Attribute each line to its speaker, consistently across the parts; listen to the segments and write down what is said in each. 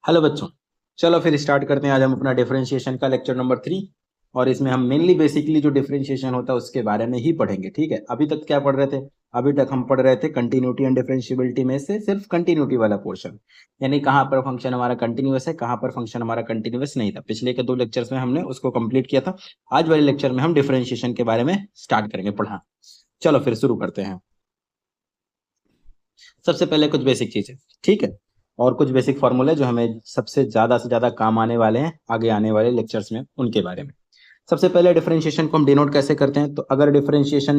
Speaker 1: Hello बच्चों, चलो फिर स्टार्ट करते हैं। आज हम अपना डिफरेंशिएशन का लेक्चर नंबर 3 और इसमें हम मेनली बेसिकली जो डिफरेंशिएशन होता है उसके बारे में ही पढ़ेंगे। ठीक है, अभी तक क्या पढ़ रहे थे? अभी तक हम पढ़ रहे थे कंटिन्यूटी एंड डिफरेंशिएबिलिटी में से सिर्फ कंटिन्यूटी वाला पोर्शन, यानी कहाँ पर फंक्शन हमारा कंटिन्यूअस है, कहाँ पर फंक्शन हमारा कंटिन्यूअस नहीं था। पिछले के 2 लेक्चर्स में हमने उसको कंप्लीट किया था। आज वाले लेक्चर में हम डिफरेंशिएशन के बारे में स्टार्ट करेंगे पढ़ना। चलो फिर शुरू करते हैं। सबसे पहले कुछ बेसिक चीजें, ठीक है, और कुछ बेसिक फॉर्मूले जो हमें सबसे ज्यादा से ज्यादा काम आने वाले हैं आगे आने वाले लेक्चर्स में, उनके बारे में। सबसे पहले डिफरेंशिएशन को हम डिनोट कैसे करते हैं? तो अगर डिफरेंशिएशन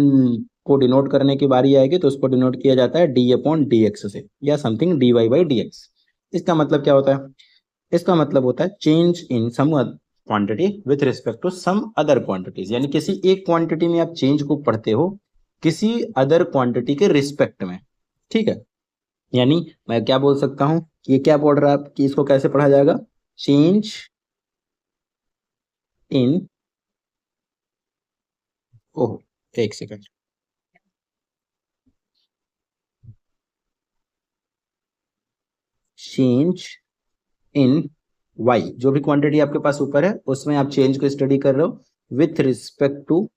Speaker 1: को डिनोट करने की बारी आएगी तो उसको डिनोट किया जाता है डी अपॉन डी एक्स से, या something D Y by D X. इसका मतलब क्या होता है? इसका मतलब होता है change in some quantity with respect to some other quantities, यानी किसी एक क्वांटिटी में आप चेंज को पढ़ते हो किसी अदर क्वांटिटी के रिस्पेक्ट में। ठीक है, यानी मैं क्या बोल सकता हूं कि ये क्या पढ़ रहा है कि इसको कैसे पढ़ा जाएगा? चेंज इन, ओह एक सेकंड, चेंज इन वाई, जो भी क्वांटिटी आपके पास ऊपर है उसमें आप चेंज को स्टडी कर रहे हो with respect to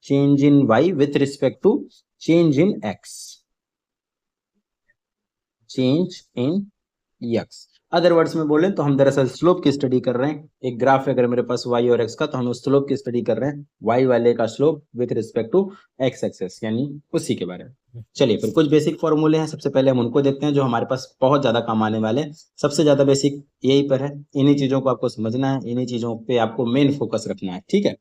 Speaker 1: change in Y, with respect to change in X, change in X. Other words में बोले तो हम दरअसल स्लोप की स्टडी कर रहे हैं। एक ग्राफ है अगर मेरे पास y और x का, तो हम उस स्लोप की स्टडी कर रहे हैं, y वाले का slope with respect to x axis, यानी उसी के बारे में। चलिए फिर कुछ बेसिक फॉर्मूले हैं, सबसे पहले हम उनको देखते हैं जो हमारे पास बहुत ज्यादा काम आने वाले हैं। सबसे ज्यादा बेसिक यही पर है, इन्हीं चीजों को आपको समझना है, इन्हीं चीजों पे आपको मेन फोकस रखना है। ठीक है,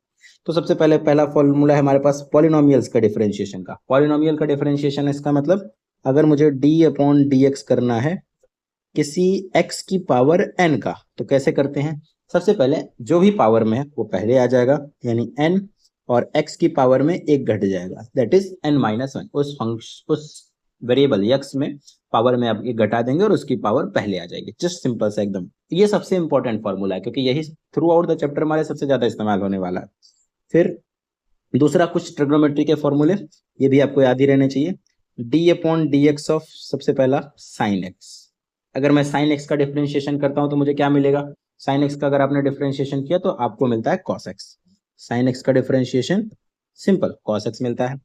Speaker 1: तो सबसे पहले पहला फॉर्मूला है हमारे पास पॉलिनोमियल्स का डिफरेंशिएशन का। पॉलिनोमियल का डिफरेंशिएशन, इसका मतलब अगर मुझे डी अपॉन डी एक्स करना है किसी x की पावर n का, तो कैसे करते हैं? सबसे पहले जो भी पावर में है वो पहले आ जाएगा, यानी n, और x की पावर में एक घट जाएगा, दैट इज n-1। उस वेरिएबल x में पावर में आप एक घटा देंगे और उसकी पावर पहले आ जाएगी। जस्ट सिंपल सा एकदम। ये सबसे इंपॉर्टेंट फॉर्मूला है क्योंकि यही थ्रू आउट द चैप्टर हमारे सबसे ज्यादा इस्तेमाल होने वाला है। फिर दूसरा कुछ ट्रिग्नोमेट्री के फॉर्मूले, ये भी आपको याद ही रहने चाहिए। D upon D x of, सबसे पहला साइन एक्स। अगर मैं साइन एक्स का डिफरेंशिएशन करता हूं तो मुझे क्या मिलेगा? साइन एक्स का अगर आपने डिफरेंशिएशन किया तो आपको मिलता है कॉस एक्स। साइन एक्स का डिफरेंशिएशन सिंपल कॉस एक्स मिलता है।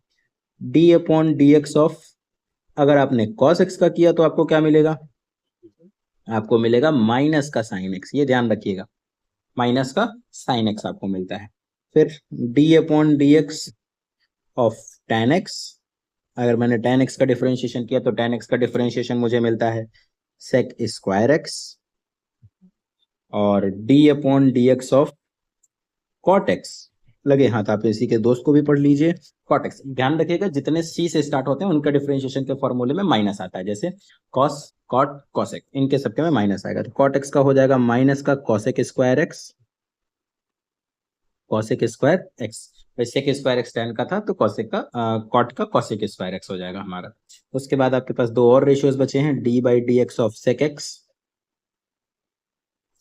Speaker 1: D upon D x of, अगर आपने कॉस एक्स का किया तो आपको क्या मिलेगा? आपको मिलेगा माइनस का साइन एक्स, ये ध्यान रखिएगा, माइनस का साइन एक्स आपको मिलता है। फिर D upon D x of ten x, अगर मैंने टेन एक्स का डिफरेंशिएशन किया तो टेन एक्स का डिफरेंशिएशन मुझे मिलता है सेक स्क्वायर एक्स। और d upon D x of cot x, लगे हाथ आप इसी के दोस्त को भी पढ़ लीजिए। कॉट एक्स, ध्यान रखिएगा जितने सी से स्टार्ट होते हैं उनका डिफरेंशिएशन के फॉर्मूले में माइनस आता है, जैसे कॉस, कॉट, कॉसेक, इनके सबके में माइनस आएगा। तो कॉट एक्स का हो जाएगा माइनस का cosec square x, cosec square x. Sec square x tan का था तो कॉसेक का कॉट का कॉसेक स्क्वायर एक्स हो जाएगा हमारा। उसके बाद आपके पास दो और रेशियोज बचे हैं, d by D x of sec x.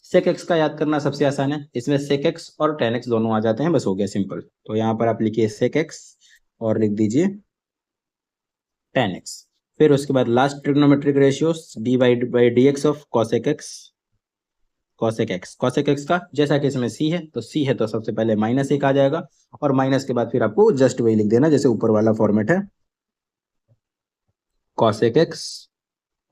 Speaker 1: Sec x का याद करना सबसे आसान है, इसमें सेक एक्स और टेन एक्स दोनों आ जाते हैं, बस हो गया सिंपल। तो यहाँ पर आप लिखिए सेक एक्स और लिख दीजिए टेन एक्स। फिर उसके बाद last trigonometric ratio D by D x of cosec x, cosec x. Cosec x का जैसा कि इसमें सी है तो सी है तो सबसे पहले माइनस एक आ जाएगा, और माइनस के बाद फिर आपको जस्ट वही लिख देना जैसे ऊपर वाला फॉर्मेट है, कॉसेक एक्स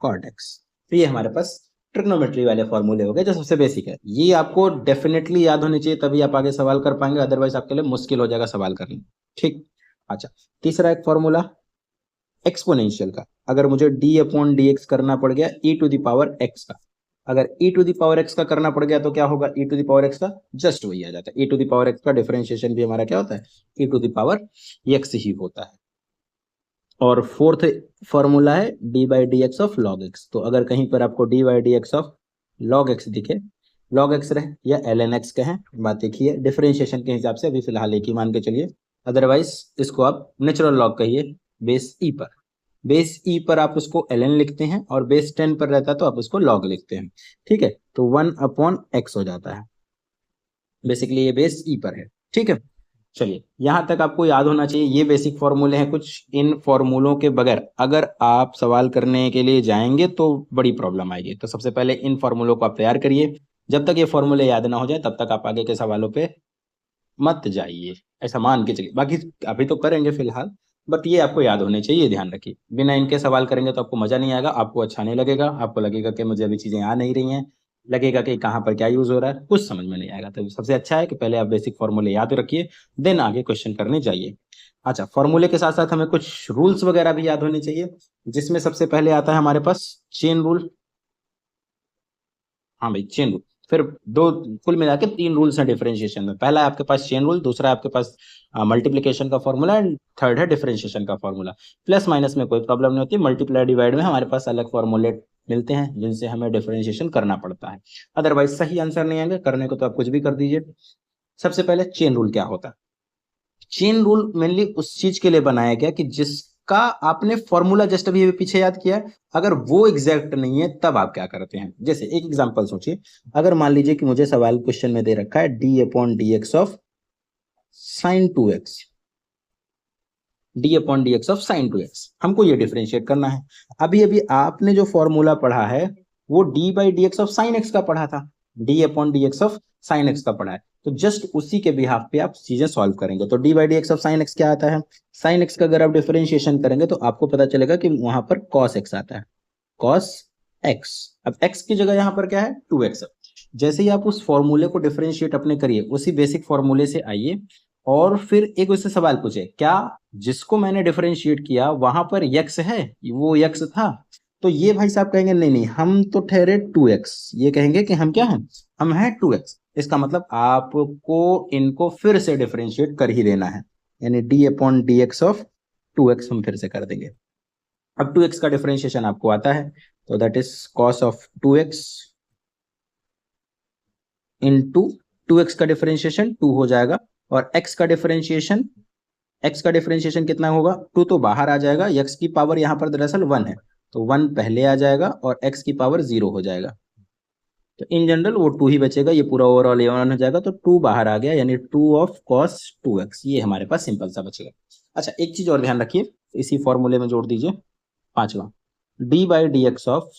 Speaker 1: कॉट एक्स। तो ये हमारे पास ट्रिग्नोमेट्री वाले फॉर्मूले हो गए जो सबसे बेसिक है। ये आपको डेफिनेटली याद होनी चाहिए, तभी आप आगे सवाल कर पाएंगे, अदरवाइज आपके लिए मुश्किल हो जाएगा सवाल करना। ठीक, अच्छा, तीसरा एक फॉर्मूला एक्सपोनेंशियल का। अगर मुझे डी अपॉन डी एक्स करना पड़ गया ई टू द पावर एक्स का, अगर ई टू द पावर एक्स का करना पड़ गया तो क्या होगा? ई टू द पावर एक्स का जस्ट वही आ जाता है। ई टू द पावर एक्स का डिफरेंशिएशन भी हमारा क्या होता है? ई टू द पावर एक्स ही होता है। और फोर्थ फॉर्मूला है d by D x of log x. तो अगर कहीं पर आपको D by D x of log x दिखे, लॉग एक्स रहे या एल एन एक्स कहें, बात एक ही है। डिफरेंशिएशन के हिसाब से अभी फिलहाल एक ही मान के चलिए, अदरवाइज इसको आप नेचुरल लॉग कहिए बेस ई पर। बेस ई पर आप उसको एल एन लिखते हैं और बेस 10 पर रहता है तो आप उसको लॉग लिखते हैं। ठीक है, तो 1 अपॉन एक्स हो जाता है, बेसिकली ये बेस ई पर है। ठीक है, चलिए यहां तक आपको याद होना चाहिए, ये बेसिक फॉर्मूले हैं कुछ। इन फॉर्मूलों के बगैर अगर आप सवाल करने के लिए जाएंगे तो बड़ी प्रॉब्लम आएगी। तो सबसे पहले इन फॉर्मूलों को आप तैयार करिए, जब तक ये फॉर्मूले याद ना हो जाए तब तक आप आगे के सवालों पे मत जाइए, ऐसा मान के चलिए। बाकी अभी तो करेंगे फिलहाल, बट ये आपको याद होने चाहिए, ध्यान रखिए। बिना इनके सवाल करेंगे तो आपको मजा नहीं आएगा, आपको अच्छा नहीं लगेगा, आपको लगेगा कि मुझे अभी चीजें आ नहीं रही हैं, लगेगा कि कहाँ पर क्या यूज हो रहा है, कुछ समझ में नहीं आएगा। तो सबसे अच्छा है कि पहले आप बेसिक फॉर्मूले याद रखिए, देन आगे क्वेश्चन करने जाइए। अच्छा, फॉर्मूले के साथ साथ हमें कुछ रूल्स वगैरह भी याद होने चाहिए, जिसमें सबसे पहले आता है हमारे पास चेन रूल। हाँ भाई, चेन रूल। फिर दो, कुल मिला के 3 रूल्स हैं डिफरेंशिएशन में। पहला है आपके पास चेन रूल, दूसरा है आपके पास मल्टीप्लिकेशन का फॉर्मूला, एंड थर्ड है डिफरेंशिएशन का फॉर्मूला। प्लस माइनस में कोई प्रॉब्लम नहीं होती, मल्टीप्लाई डिवाइड में हमारे पास अलग फॉर्मूले मिलते हैं जिनसे हमें डिफरेंशिएशन करना पड़ता है। अदरवाइज सही आंसर नहीं आएंगे, करने को तो आप कुछ भी कर दीजिए। सबसे पहले चेन रूल क्या होता है? चेन रूल मेनली उस चीज के लिए बनाया गया कि जिसका आपने फॉर्मूला जस्ट अभी पीछे याद किया है, अगर वो एग्जैक्ट नहीं है तब आप क्या करते हैं। जैसे एक एग्जांपल सोचिए, अगर मान लीजिए कि मुझे सवाल क्वेश्चन में दे रखा है d upon D x of sign 2x, D upon D x of sign 2x, हमको ये डिफरेंशिएट करना है। अभी अभी आपने जो फॉर्मूला पढ़ा है वो D by D x of sine x का पढ़ा था, D upon D x of sine x का पढ़ा है। तो जस्ट उसी के बिहाफ पे आप चीजें सॉल्व करेंगे। तो d by D x of sine x क्या आता है? साइन एक्स का अगर आप डिफरेंशिएशन करेंगे तो आपको पता चलेगा कि वहां पर कॉस एक्स आता है, कॉस एक्स। अब एक्स की जगह यहाँ पर क्या है? 2x। जैसे ही आप उस फॉर्मूले को डिफरेंशिएट अपने करिए, उसी बेसिक फॉर्मूले से आइए और फिर एक उससे सवाल पूछे, क्या जिसको मैंने डिफरेंशिएट किया वहां पर यक्स है, वो यक्स था? तो ये भाई साहब कहेंगे नहीं नहीं, हम तो ठहरे 2x। ये कहेंगे कि हम क्या हैं? हम हैं 2x। इसका मतलब आपको इनको फिर से डिफरेंशिएट कर ही देना है, यानी D upon D x of 2x हम फिर से कर देंगे। अब 2x का डिफरेंशिएशन आपको आता है, तो that is cos of 2x into 2x का डिफरेंशिएशन 2 हो जाएगा, और x का डिफरेंशिएशन कितना होगा? 2 तो बाहर आ जाएगा, x की पावर यहाँ पर दरअसल 1 है, तो 1 पहले आ जाएगा और x की पावर 0 हो जाएगा। तो इन जनरल वो 2 ही बचेगा, ये पूरा ओवरऑल 1 हो जाएगा, तो 2 बाहर आ गया, यानी 2 ऑफ कॉस 2x, ये हमारे पास सिंपल सा बचेगा। अच्छा, एक चीज और ध्यान रखिए, इसी फॉर्मूले में जोड़ दीजिए, पांचवा, d by D x of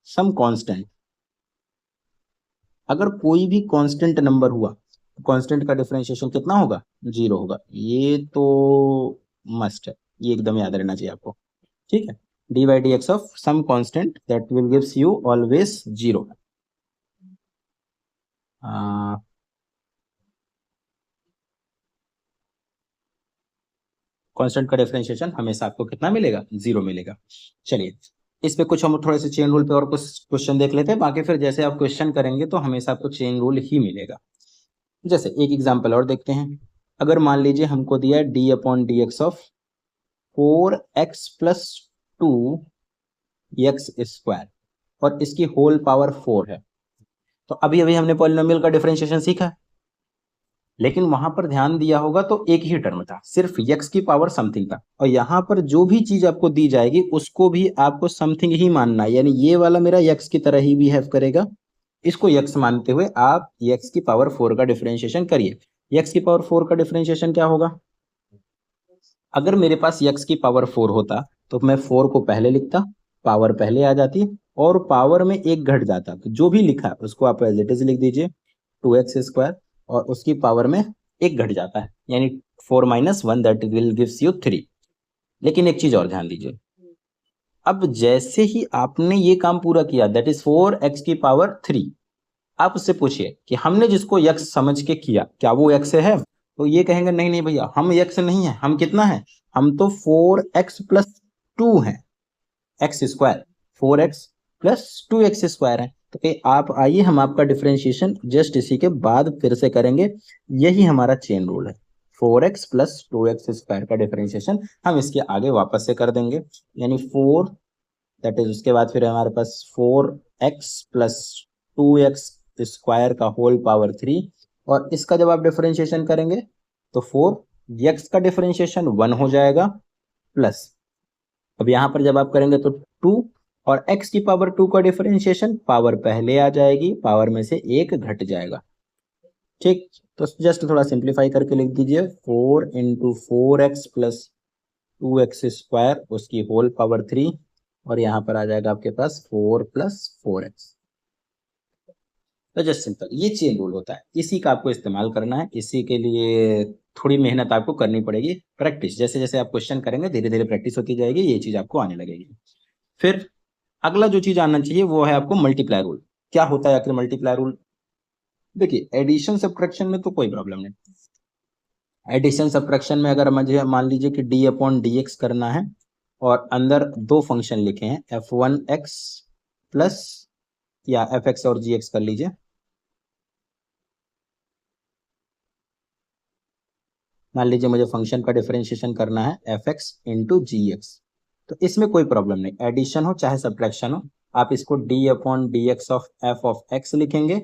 Speaker 1: some constant. अगर कोई भी कांस्टेंट नंबर हुआ तो कांस्टेंट का डिफरेंशिएशन कितना होगा? 0 होगा। ये तो मस्ट है, ये एकदम याद रहना चाहिए आपको, ठीक है। D by D x of some constant that will gives you always 0। Constant का डिफरेंशिएशन हमेशा आपको कितना मिलेगा? 0 मिलेगा। चलिए, इस पे कुछ हम थोड़े से चेन रूल पे और कुछ क्वेश्चन देख लेते हैं, बाकी फिर जैसे आप क्वेश्चन करेंगे तो हमेशा आपको चेन रूल ही मिलेगा। जैसे एक एग्जांपल और देखते हैं, अगर मान लीजिए हमको दिया है d upon D x of 4x plus 2 x square, और इसकी होल पावर 4 है। तो अभी अभी हमने पॉलिनोमियल का डिफरेंशिएशन सीखा है, लेकिन वहां पर ध्यान दिया होगा तो एक ही टर्म था, सिर्फ x की पावर समथिंग था, और यहाँ पर जो भी चीज आपको दी जाएगी उसको भी आपको समथिंग ही मानना है, यानी ये वाला मेरा x की तरह ही बिहेव करेगा, इसको x मानते हुए आप x की पावर 4 का डिफरेंशिएशन करिए। x की पावर 4 का डिफरेंशिएशन क्या होगा? अगर मेरे पास x की पावर 4 होता तो मैं 4 को पहले लिखता, पावर पहले आ जाती, और पावर में एक घट जाता, तो जो भी लिखा है उसको आप एज इट इज लिख दीजिए 2x स्क्वायर, और उसकी पावर में एक घट जाता है, यानी 4 minus 1 that will gives you 3। लेकिन एक चीज और ध्यान दीजिए, अब जैसे ही आपने ये काम पूरा किया, दैट इज 4x की पावर 3, आप उससे पूछिए कि हमने जिसको x समझ के किया क्या वो x है? तो ये कहेंगे नहीं नहीं भैया, हम x नहीं है, हम कितना है? हम तो 4x प्लस 2 है, x square, 4x plus 2x square है। तो आप आइए, हम आपका डिफरेंशिएशन जस्ट इसी के बाद फिर से करेंगे, यही हमारा चेन रूल है। 4x प्लस 2x स्क्वायर का डिफरेंशिएशन हम इसके आगे वापस से कर देंगे, यानी 4, दैट इज, उसके बाद फिर हमारे पास 4x प्लस 2x स्क्वायर का होल पावर 3, और इसका जब आप डिफरेंशिएशन करेंगे तो 4x का डिफरेंशिएशन 1 हो जाएगा, प्लस अब यहां पर जब आप करेंगे तो 2, और x की पावर 2 का डिफरेंशिएशन, पावर पहले आ जाएगी, पावर में से एक घट जाएगा, ठीक। तो जस्ट थोड़ा सिंप्लीफाई करके लिख दीजिए 4 इंटू 4x प्लस 2x² उसकी होल पावर 3 और यहाँ पर आ जाएगा आपके पास 4 प्लस 4x। तो जस्ट सिंपल ये चेन रूल होता है, इसी का आपको इस्तेमाल करना है। इसी के लिए थोड़ी मेहनत आपको करनी पड़ेगी, प्रैक्टिस। जैसे जैसे आप क्वेश्चन करेंगे धीरे धीरे प्रैक्टिस होती जाएगी, ये चीज आपको आने लगेगी। फिर अगला जो चीज आना चाहिए वो है आपको मल्टीप्लाई रूल। क्या होता है आखिर मल्टीप्लाई रूल? देखिए एडिशन सब्ट्रैक्शन में तो कोई प्रॉब्लम नहीं। एडिशन सब्ट्रैक्शन में अगर मुझे मान लीजिए कि डी अपॉन डी एक्स करना है और अंदर दो फंक्शन लिखे हैं f1x प्लस या fx और gx कर लीजिए। मान लीजिए मुझे फंक्शन का डिफरेंशिएशन करना है fx इंटू जी एक्स, तो इसमें कोई प्रॉब्लम नहीं, एडिशन हो चाहे सब्ट्रैक्शन हो, आप इसको D upon D x of F of x लिखेंगे,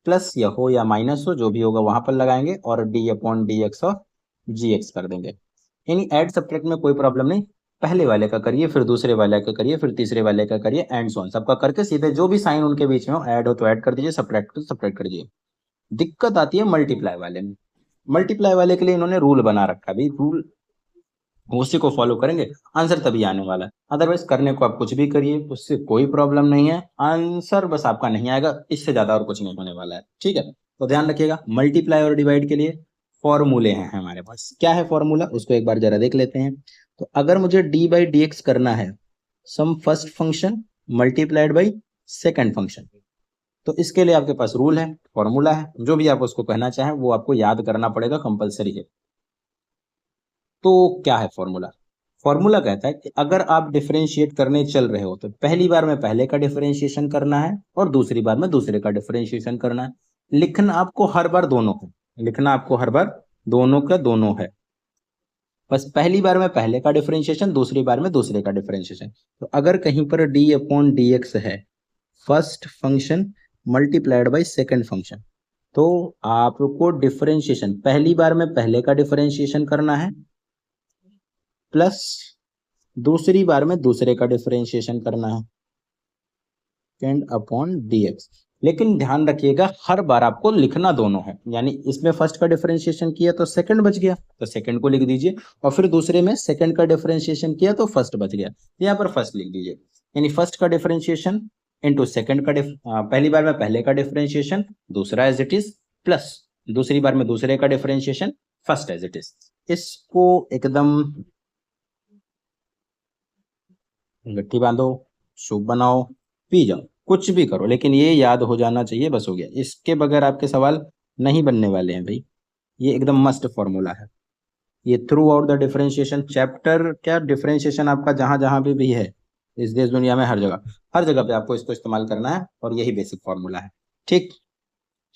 Speaker 1: प्लस या हो या माइनस हो जो भी होगा वहां पर लगाएंगे और d upon D x of g x कर देंगे। यानी ऐड सब्ट्रैक्ट में कोई प्रॉब्लम नहीं, पहले वाले का करिए फिर दूसरे वाले का करिए फिर तीसरे वाले का करिए एंड सो ऑन, सबका करके सीधे जो भी साइन उनके बीच में हो, ऐड हो तो ऐड कर दीजिए, सब्ट्रैक्ट तो सब्ट्रैक्ट कर दीजिए। दिक्कत आती है मल्टीप्लाई वाले में। मल्टीप्लाई वाले के लिए इन्होंने रूल बना रखा है, भाई रूल उसी को फॉलो करेंगे आंसर तभी आने वाला है। अदरवाइज करने को आप कुछ भी करिए उससे कोई प्रॉब्लम नहीं है, आंसर बस आपका नहीं आएगा, इससे ज्यादा और कुछ नहीं होने वाला है। ठीक है, तो ध्यान रखिएगा मल्टीप्लाई और डिवाइड के लिए फॉर्मूले हैं हमारे पास। क्या है फॉर्मूला उसको एक बार जरा देख लेते हैं। तो अगर मुझे डी बाई डी एक्स करना है some first function multiplied by second function, तो इसके लिए आपके पास रूल है, फॉर्मूला है, जो भी आप उसको कहना चाहें वो आपको याद करना पड़ेगा, कंपलसरी है। तो क्या है फॉर्मूला? फॉर्मूला कहता है कि अगर आप डिफरेंशिएट करने चल रहे हो तो पहली बार में पहले का डिफरेंशिएशन करना है और दूसरी बार में दूसरे का डिफरेंशिएशन करना है। लिखना आपको हर बार दोनों है, लिखना आपको हर बार दोनों का दोनों है, बस पहली बार में पहले का डिफरेंशिएशन दूसरी बार में दूसरे का डिफरेंशिएशन। तो अगर कहीं पर डी अपॉन डी एक्स है first function multiplied by second function, तो आपको डिफरेंशिएशन पहली बार में पहले का डिफरेंशिएशन करना है प्लस दूसरी बार में दूसरे का डिफरेंशिएशन करना है सेकेंड अपॉन dx। लेकिन ध्यान रखिएगा हर बार आपको लिखना दोनों है, यानी इसमें फर्स्ट का डिफरेंशिएशन किया तो सेकंड बच गया तो सेकंड को लिख दीजिए, और फिर दूसरे में सेकंड का डिफरेंशिएशन किया तो फर्स्ट बच गया, यहाँ पर फर्स्ट लिख दीजिए। यानी फर्स्ट का डिफरेंशिएशन इंटू सेकंड का पहली बार में पहले का डिफरेंशिएशन दूसरा एज इट इज, प्लस दूसरी बार में दूसरे का differentiation first as it is. इसको एकदम गट्टी बांधो, सूप बनाओ, पी जाओ, कुछ भी करो, लेकिन ये याद हो जाना चाहिए, बस हो गया। इसके बगैर आपके सवाल नहीं बनने वाले हैं भाई, ये एकदम मस्ट फॉर्मूला है। ये through out the differentiation chapter, क्या डिफरेंशिएशन आपका जहां जहां भी है इस देश दुनिया में, हर जगह पे आपको इसको इस्तेमाल करना है और यही बेसिक फॉर्मूला है। ठीक,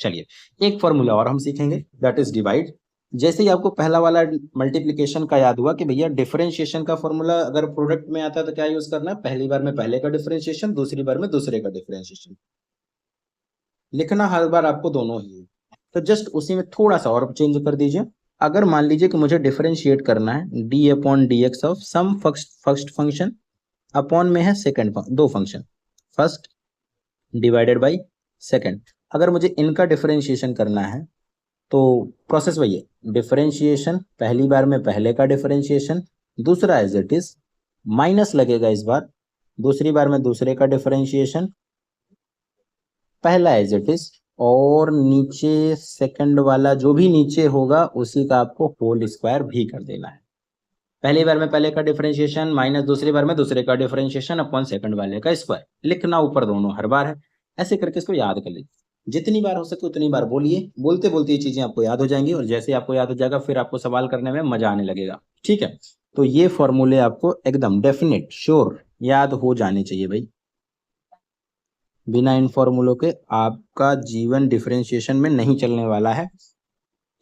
Speaker 1: चलिए एक फॉर्मूला और हम सीखेंगे, दैट इज डिवाइड। जैसे ही आपको पहला वाला मल्टीप्लिकेशन का याद हुआ कि भैया डिफरेंशिएशन का फॉर्मूला अगर प्रोडक्ट में आता है तो क्या यूज करना है, पहली बार में पहले का डिफरेंशिएशन दूसरी बार में दूसरे का डिफरेंशिएशन, लिखना हर बार आपको दोनों ही है। तो जस्ट उसी में थोड़ा सा और चेंज कर दीजिए। अगर मान लीजिए कि मुझे डिफरेंशिएट करना है d upon D x of some first function, upon में है सेकंड, दो function first divided by second, अगर मुझे इनका डिफरेंशिएशन करना है तो प्रोसेस वही है, डिफरेंशिएशन पहली बार में पहले का डिफरेंशिएशन दूसरा एज इट इज, माइनस लगेगा इस बार, दूसरी बार में दूसरे का डिफरेंशिएशन पहला एज इट इज, और नीचे सेकंड वाला जो भी नीचे होगा उसी का आपको होल स्क्वायर भी कर देना है। पहली बार में पहले का डिफरेंशिएशन माइनस दूसरी बार में दूसरे का डिफरेंशिएशन अपॉन सेकंड वाले का स्क्वायर, लिखना ऊपर दोनों हर बार है। ऐसे करके इसको याद कर लीजिए, जितनी बार हो सके उतनी बार बोलिए, बोलते बोलते ये चीजें आपको याद हो जाएंगी, और जैसे आपको याद हो जाएगा फिर आपको सवाल करने में मजा आने लगेगा। ठीक है, तो ये फॉर्मूले आपको एकदम डेफिनेट श्योर याद हो जाने चाहिए भाई, बिना इन फॉर्मूलों के आपका जीवन डिफरेंशिएशन में नहीं चलने वाला है,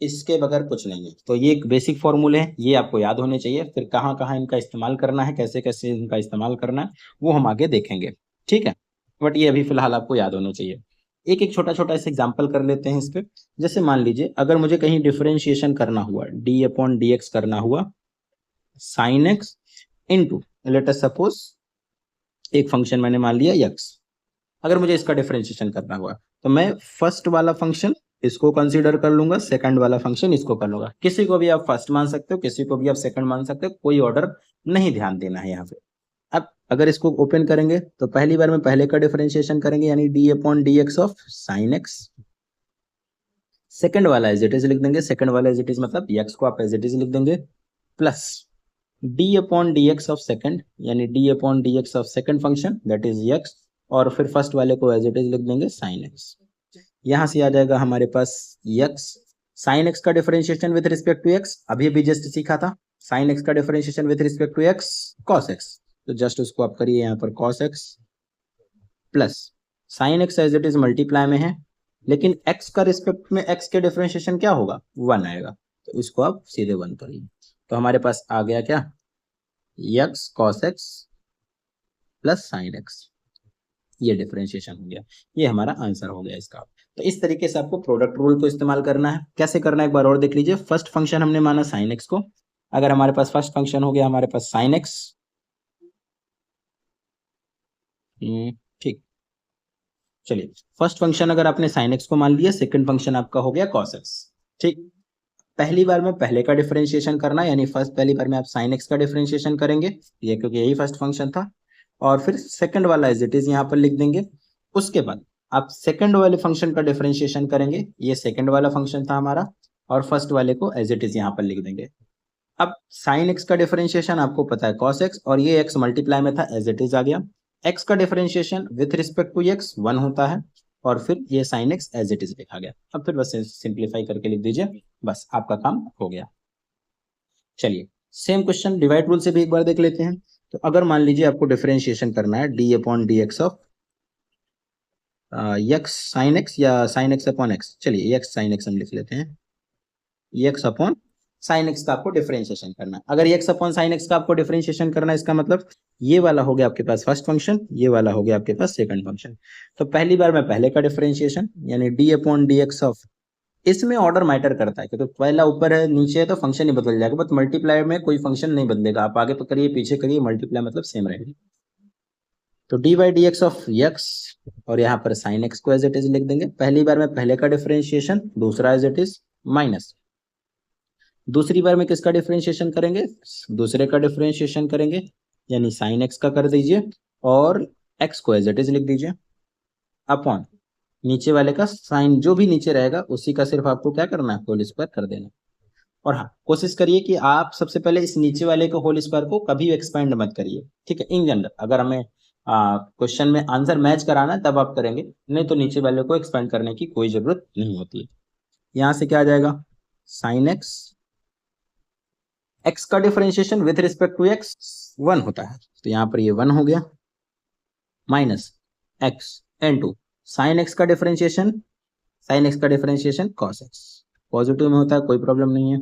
Speaker 1: इसके बगैर कुछ नहीं है। तो ये एक बेसिक फॉर्मूले हैं, ये आपको याद होने चाहिए, फिर कहाँ कहाँ इनका इस्तेमाल करना है, कैसे कैसे इनका इस्तेमाल करना है वो हम आगे देखेंगे। ठीक है, बट ये अभी फिलहाल आपको याद होने चाहिए। एक एक छोटा छोटा ऐसे एग्जाम्पल कर लेते हैं इस पे। जैसे मान लीजिए अगर मुझे कहीं डिफरेंशिएशन करना हुआ डी अपॉन डी एक्स करना हुआ sine x into let us suppose एक फंक्शन मैंने मान लिया एक्स, अगर मुझे इसका डिफरेंशिएशन करना हुआ तो मैं फर्स्ट वाला फंक्शन इसको कंसीडर कर लूंगा, सेकंड वाला फंक्शन इसको कर लूंगा। किसी को भी आप फर्स्ट मान सकते हो, किसी को भी आप सेकंड मान सकते हो, कोई ऑर्डर नहीं ध्यान देना है यहाँ पे। अब अगर इसको ओपन करेंगे तो पहली बार में पहले का डिफरेंशिएशन करेंगे, यानी D upon D x of sine X. Second वाला एज इट इज लिख देंगे, सेकंड वाला एज इट इज मतलब एक्स को आप एज इट इज लिख देंगे, plus D upon D x of second, यानी D upon D x of second function that is X, और फिर फर्स्ट वाले को एज इट इज लिख देंगे साइन एक्स। यहां से आ जाएगा हमारे पास एक्स, साइन एक्स का differentiation with respect to x अभी अभी जस्ट सीखा था, साइन एक्स का differentiation with respect to x cos x, तो जस्ट उसको आप करिए यहाँ पर cos x, plus sine x as it is multiply में है, लेकिन एक्स का रिस्पेक्ट में एक्स के डिफरेंशिएशन क्या होगा, 1 आएगा, तो इसको आप सीधे 1 करिए। तो हमारे पास आ गया क्या, x cos x plus sine x, ये डिफरेंशिएशन हो गया, ये हमारा आंसर हो गया इसका। तो इस तरीके से आपको प्रोडक्ट रूल को इस्तेमाल करना है। कैसे करना है एक बार और देख लीजिए। फर्स्ट फंक्शन हमने माना साइन एक्स को, अगर हमारे पास फर्स्ट फंक्शन हो गया हमारे पास साइन एक्स, ठीक, चलिए फर्स्ट फंक्शन अगर आपने साइन एक्स को मान लिया, सेकंड फंक्शन आपका हो गया कॉस एक्स, ठीक। पहली बार में पहले का डिफरेंशिएशन करना, यानी पहली बार में आप साइन एक्स का डिफरेंशिएशन करेंगे, ये क्योंकि यही फर्स्ट फंक्शन था, और फिर सेकंड वाला एज इट इज यहाँ पर लिख देंगे। उसके बाद आप सेकंड वाले फंक्शन का डिफरेंशिएशन करेंगे, ये सेकंड वाला फंक्शन था हमारा, और फर्स्ट वाले को एज इट इज यहाँ पर लिख देंगे। अब साइन एक्स का डिफरेंशिएशन आपको पता है कॉस एक्स, और ये एक्स मल्टीप्लाई में था एज इट इज आ गया। एक्स का differentiation with respect to x 1 होता है, और फिर ये sine x as it is लिखा गया। अब फिर बस सिंप्लीफाई करके लिख दीजिए, बस आपका काम हो गया। चलिए सेम क्वेश्चन डिवाइड रूल से भी एक बार देख लेते हैं। तो अगर मान लीजिए आपको डिफरेंशिएशन करना है d upon D x of x sine x, या साइन एक्स अपॉन एक्स, चलिए एक्स साइन एक्स हम लिख लेते हैं, एक्स अपॉन साइन एक्स का आपको डिफरेंशिएशन करना है। अगर एक्स अपॉन साइन एक्स का आपको डिफरेंशिएशन करना है, इसका मतलब ये वाला हो गया आपके पास फर्स्ट फंक्शन, ये वाला हो गया आपके पास सेकंड फंक्शन। तो पहली बार में पहले का डिफरेंशिएशन, यानी D upon D x of, इसमें ऑर्डर मैटर करता है क्योंकि पहला ऊपर है नीचे है तो फंक्शन ही बदल जाएगा, बट मल्टीप्लाई में कोई फंक्शन नहीं बदलेगा, आप आगे करिए पीछे करिए, मल्टीप्लाई मतलब सेम रहेगी। तो d by D x of x, और यहाँ पर साइन एक्स को एज इट इज लिख देंगे। पहली बार में पहले का डिफरेंशिएशन, दूसरा एज इट इज माइनस, दूसरी बार में किसका डिफरेंशिएशन करेंगे, दूसरे का डिफरेंशिएशन करेंगे, यानी साइन एक्स का कर दीजिए और एक्स को एज इट इज लिख दीजिए, अपॉन नीचे वाले का साइन जो भी नीचे रहेगा उसी का सिर्फ आपको क्या करना है, होल स्क्वायर कर देना। और हाँ, कोशिश करिए कि आप सबसे पहले इस नीचे वाले को होल स्क्वायर को कभी एक्सपेंड मत करिए, ठीक है। इन जनरल अगर हमें क्वेश्चन में आंसर मैच कराना है तब आप करेंगे, नहीं तो नीचे वाले को एक्सपेंड करने की कोई जरूरत नहीं होती है। यहां से क्या आ जाएगा, साइन एक्स, एक्स का differentiation with respect to x 1 होता है, तो यहाँ पर ये 1 हो गया, minus x into sine x का डिफरेंशिएशन, साइन एक्स का डिफरेंशिएशन कॉस एक्स, पॉजिटिव में होता है कोई प्रॉब्लम नहीं है,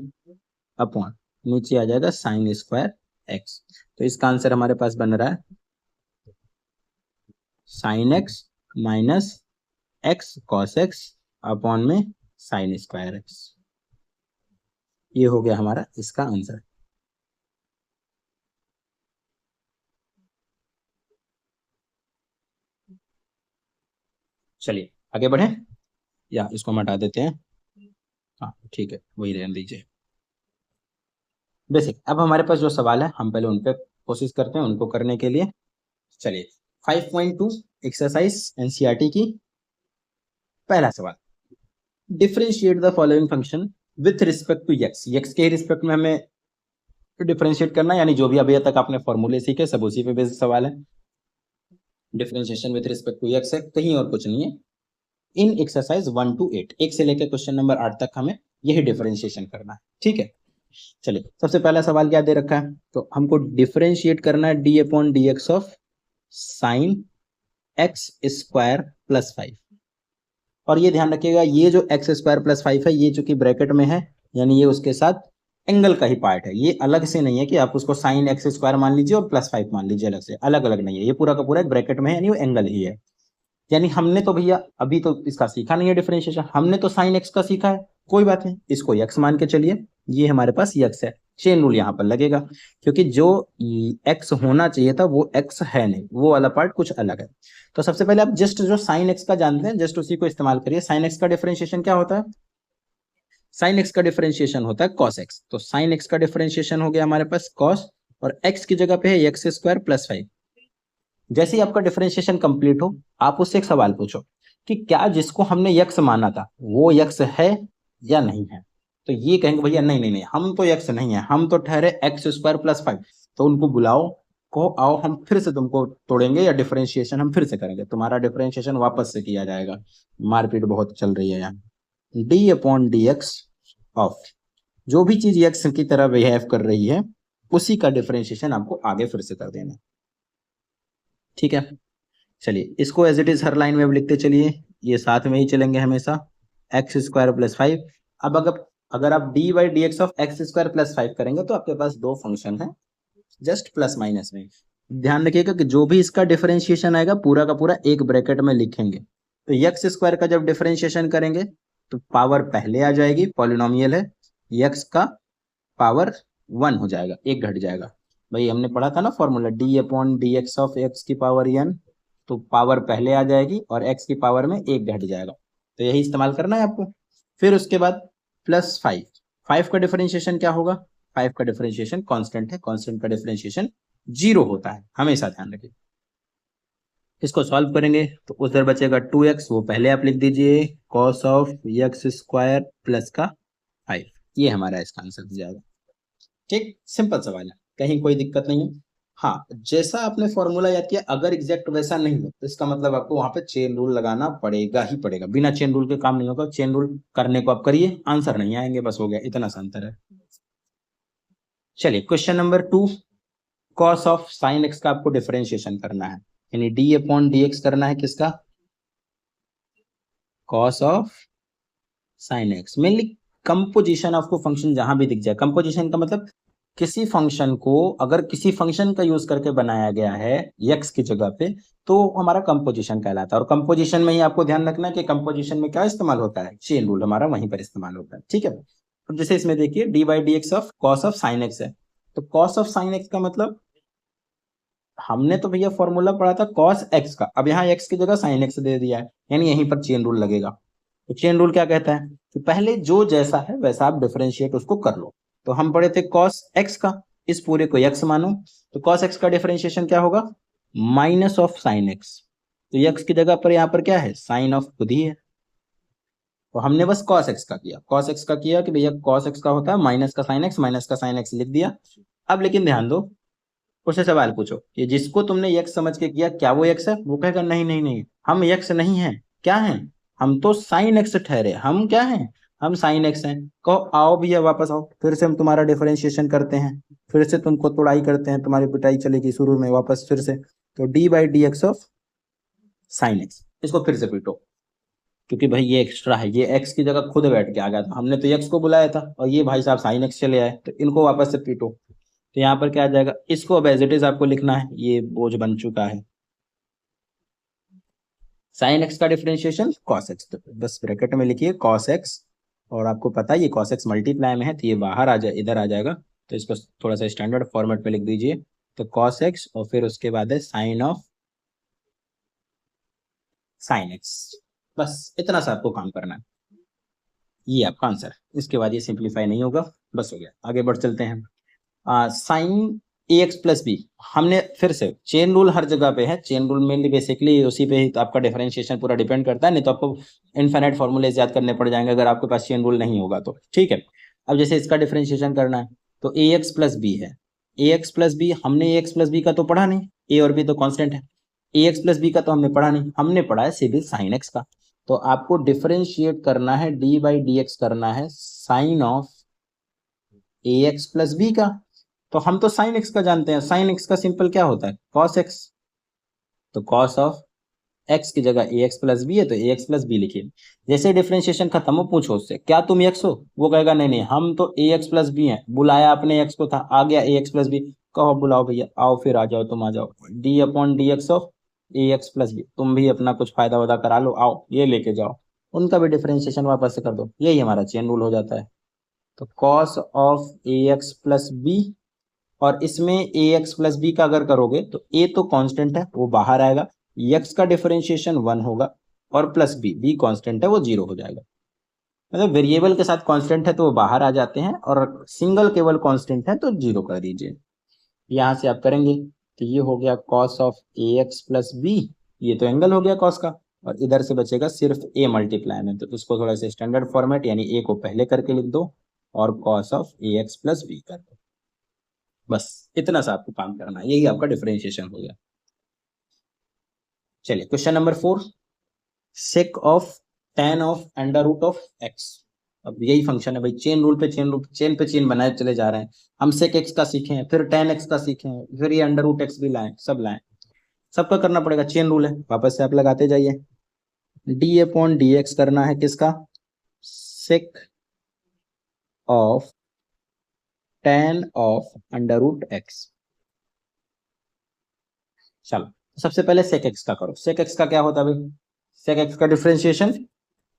Speaker 1: अपॉन नीचे आ जाएगा साइन स्क्वायर एक्स। तो इसका आंसर हमारे पास बन रहा है sine x minus x cos x upon में साइन स्क्वायर एक्स। ये हो गया हमारा इसका आंसर। चलिए आगे बढ़े, या इसको हम हटा देते हैं, हाँ ठीक है वही रहने दीजिए। बेसिक अब हमारे पास जो सवाल है हम पहले उन पे कोशिश करते हैं उनको करने के लिए। चलिए 5.2 एक्सरसाइज एनसीईआरटी की, पहला सवाल, differentiate the following function with respect to x, x के रिस्पेक्ट में हमें डिफरेंशिएट करना है, यानी जो भी अभी तक आपने फॉर्मूले सीखे सब उसी पे बेस्ड सवाल है। Differentiation with respect to x है, कहीं और कुछ नहीं है। इन एक्सरसाइज 1 to 8, 1 से लेकर क्वेश्चन नंबर 8 तक हमें यही डिफरेंशिएशन करना है, ठीक है। चलिए सबसे पहला सवाल क्या दे रखा है, तो हमको डिफरेंशिएट करना है d upon D x of sine x square plus 5, और ये ध्यान रखिएगा ये जो एक्स स्क्वायर प्लस 5 है ये चूंकि ब्रैकेट में है, यानी ये उसके साथ एंगल का ही पार्ट है, ये अलग से नहीं है कि आप उसको साइन एक्स स्क्वायर मान लीजिए और प्लस 5 मान लीजिए, अलग से अलग अलग नहीं है, ये पूरा का पूरा एक ब्रैकेट में है, यानी वो एंगल ही है। यानी हमने तो भैया अभी तो इसका सीखा नहीं है डिफरेंशिएशन, हमने तो साइन एक्स का सीखा है, कोई बात नहीं, इसको एक्स मान के चलिए, ये हमारे पास एक्स है, चेन रूल यहाँ पर लगेगा, क्योंकि जो एक्स होना चाहिए था वो एक्स है नहीं, वो वाला पार्ट कुछ अलग है। तो सबसे पहले आप जस्ट जो साइन एक्स का जानते हैं जस्ट उसी को इस्तेमाल करिए। साइन एक्स का डिफरेंशिएशन क्या होता है? साइन एक्स का डिफरेंशिएशन होता है कॉस एक्स। तो साइन एक्स का डिफरेंशिएशन हो गया हमारे पास कॉस, और एक्स की जगह पे है एक्स स्क्वायर प्लस 5। जैसे ही आपका डिफरेंशिएशन कंप्लीट हो, आप उससे एक सवाल पूछो कि क्या जिसको हमने यक्स माना था वो यक्स है या नहीं है। तो ये कहेंगे भैया नहीं नहीं नहीं, हम तो यक्स नहीं है, हम तो ठहरे एक्स स्क्वायर प्लस 5। तो उनको बुलाओ, कहो आओ हम फिर से तुमको तोड़ेंगे, या डिफरेंशिएशन हम फिर से करेंगे, तुम्हारा डिफरेंशिएशन वापस से किया जाएगा। मारपीट बहुत चल रही है यहाँ। D upon D x of जो भी चीज एक्स की तरह बिहेव कर रही है उसी का डिफरेंशिएशन आपको आगे फिर से कर देना। ठीक है, चलिए इसको एज इट इज हर लाइन में अब लिखते चलिए, ये साथ में ही चलेंगे हमेशा। X square plus 5। अब अगर आप D by D x of x square plus 5 करेंगे तो आपके पास दो फंक्शन है जस्ट प्लस माइनस में। ध्यान रखिएगा कि जो भी इसका डिफरेंशिएशन आएगा पूरा का पूरा एक ब्रैकेट में लिखेंगे। तो एक्स स्क्वायर का जब डिफरेंशिएशन करेंगे तो पावर पहले आ जाएगी, पॉलिनोमियल है, एक्स का पावर 1 हो जाएगा, एक घट जाएगा। भाई हमने पढ़ा था ना formula D upon D x of x की पावर एन, तो पावर पहले आ जाएगी और एक्स की पावर में एक घट जाएगा। तो यही इस्तेमाल करना है आपको। फिर उसके बाद प्लस 5। 5 का डिफरेंशिएशन क्या होगा? 5 का डिफरेंशिएशन कांस्टेंट है, कांस्टेंट का डिफरेंशिएशन 0 होता है, हमेशा ध्यान रखिए। इसको सॉल्व करेंगे तो उधर बचेगा 2x, वो पहले आप लिख दीजिए, cos of x square plus का 5। ये हमारा इसका आंसर हो जाएगा। ठीक, सिंपल सवाल है, कहीं कोई दिक्कत नहीं है। हाँ, जैसा आपने फॉर्मूला याद किया अगर एग्जैक्ट वैसा नहीं हो तो इसका मतलब आपको वहां पे चेन रूल लगाना पड़ेगा ही पड़ेगा, बिना चेन रूल के काम नहीं होगा। चेन रूल करने को आप करिए, आंसर नहीं आएंगे, बस हो गया, इतना सा अंतर है। चलिए question number 2, cos of sine x का आपको डिफरेंशिएशन करना है, यानी डी अपॉन डी एक्स करना है किसका? Cos of sine x. Mainly composition of को फंक्शन जहां भी दिख जाए, कंपोजिशन का मतलब किसी फंक्शन को अगर किसी फंक्शन का यूज करके बनाया गया है एक्स की जगह पे तो हमारा कंपोजिशन कहलाता है। और कंपोजिशन में ही आपको ध्यान रखना है कि कंपोजिशन में क्या इस्तेमाल होता है, चेन रूल हमारा वहीं पर इस्तेमाल होता है। ठीक है, अब जैसे इसमें देखिए D by D x of cos of sine x है, तो कॉस ऑफ साइन एक्स का मतलब हमने तो भैया फॉर्मूला पढ़ा था कॉस एक्स का, अब यहाँ एक्स की जगह साइन एक्स दे दिया है, यानी यहीं पर चेन रूल लगेगा। तो चेन रूल क्या कहता है कि पहले जो जैसा है वैसा आप डिफरेंशिएट उसको कर लो। तो हम पढ़े थे कॉस एक्स का, इस पूरे को एक्स मानो, तो कॉस एक्स का डिफरेंशिएशन क्या होगा? Minus of sine x. तो एक्स की जगह पर यहाँ पर क्या है? साइन ऑफ खुद ही है। तो हमने बस कॉस एक्स का किया, कॉस एक्स का किया कि भैया कॉस एक्स का होता है माइनस का साइन एक्स, माइनस का साइन एक्स लिख दिया। अब लेकिन ध्यान दो, उससे सवाल पूछो कि जिसको तुमने यक्स समझ के किया क्या वो यक्स है? वो कहेगा नहीं नहीं नहीं, हम यक्स नहीं है। क्या है? हम तो साइन एक्स ठहरे, हम क्या हैं? हम साइन एक्स हैं। कहो आओ भैया वापस आओ, फिर से हम तुम्हारा डिफरेंशिएशन करते हैं, फिर से तुमको तोड़ाई करते हैं, तुम्हारी पिटाई चलेगी शुरू में वापस फिर से। तो d by D x of sine x, इसको फिर से पीटो, क्योंकि भाई ये एक्स्ट्रा है, ये एक्स की जगह खुद बैठ के आ गया था, हमने तो एक्स को बुलाया था और ये भाई साहब साइन एक्स चले आए, तो इनको वापस से पीटो। तो यहाँ पर क्या आ जाएगा? इसको अब एज इट इज आपको लिखना है, ये बोझ बन चुका है। साइन एक्स का डिफरेंशिएशन कॉस एक्स, तो बस ब्रैकेट में लिखिए कॉस एक्स, और आपको पता है ये कॉस एक्स मल्टीप्लाई में है तो ये बाहर आ जाए, इधर आ जाएगा, तो इसको थोड़ा सा स्टैंडर्ड फॉर्मेट में लिख दीजिए। तो कॉस एक्स और फिर उसके बाद है साइन ऑफ साइन एक्स, बस इतना सा आपको काम करना है, ये आपका आंसर। इसके बाद ये सिंप्लीफाई नहीं होगा, बस हो गया। आगे बढ़ चलते हैं। साइन ए एक्स प्लस बी, हमने फिर से चेन रूल हर जगह पे है, चेन रूल मेनली बेसिकली उसी पे ही तो आपका डिफरेंशिएशन पूरा डिपेंड करता है, नहीं तो आपको इनफाइनाइट फॉर्मूलेज याद करने पड़ जाएंगे अगर आपके पास चेन रूल नहीं होगा तो। ठीक है, अब जैसे इसका डिफरेंशिएशन करना है तो ए एक्स प्लस बी है, ए एक्स प्लस बी, हमने ए एक्स प्लस बी का तो पढ़ा नहीं, ए और बी तो कॉन्स्टेंट है, ए एक्स प्लस बी का तो हमने पढ़ा नहीं, हमने पढ़ा है सिर्फ साइन एक्स का। तो आपको डिफरेंशिएट करना है, डी बाई डी एक्स करना है sine of A x plus b का। तो हम तो साइन एक्स का जानते हैं, साइन एक्स का सिंपल क्या होता है? Cos x. तो कॉस ऑफ एक्स की जगह ए एक्स प्लस बी है तो ए एक्स प्लस बी लिखिए। जैसे डिफरेंशिएशन खत्म हो पूछो उससे क्या तुम एक्स हो, वो कहेगा नहीं नहीं हम तो ए एक्स प्लस बी हैं, बुलाया अपने एक्स को था, आ गया ए एक्स प्लस बी। कहो बुलाओ भैया, आओ फिर आ जाओ, तुम आ जाओ, d upon D x of A x plus b, तुम भी अपना कुछ फायदा वादा करा लो, आओ ये लेके जाओ, उनका भी डिफरेंशिएशन वापस से कर दो, यही हमारा चेन रूल हो जाता है। तो cos of A x plus B, और इसमें ए एक्स प्लस बी का अगर करोगे तो ए तो कांस्टेंट है वो बाहर आएगा, एक्स का डिफरेंशिएशन 1 होगा, और प्लस बी कांस्टेंट है वो 0 हो जाएगा। मतलब वेरिएबल के साथ कांस्टेंट है तो वो बाहर आ जाते हैं, और सिंगल केवल कांस्टेंट है तो 0 कर दीजिए। यहां से आप करेंगे तो ये हो गया cos of A x plus b, ये तो एंगल हो गया कॉस का, और इधर से बचेगा सिर्फ ए मल्टीप्लाई में, तो उसको थोड़ा सा स्टैंडर्ड फॉर्मेट यानी ए को पहले करके लिख दो और cos of A x plus b कर दो। बस इतना सा आपको काम करना है, यही आपका डिफरेंशिएशन हो गया। चलिए question number 4, sec of tan of under root of x. अब यही फंक्शन है भाई, चेन रूल पे चेन पे चेन बनाए चले जा रहे हैं। हम सेक एक्स का सीखे हैं, फिर tan एक्स का सीखे हैं, फिर ये अंडर रूट एक्स भी लाए, सब लाए, सबका करना पड़ेगा, चेन रूल है, वापस से आप लगाते जाइए। डी अपॉन डी एक्स करना है किसका, sec of tan of under root x. चलो सबसे पहले सेक एक्स का करो। सेक एक्स का क्या होता है भाई, सेक एक्स का डिफरेंशिएशन,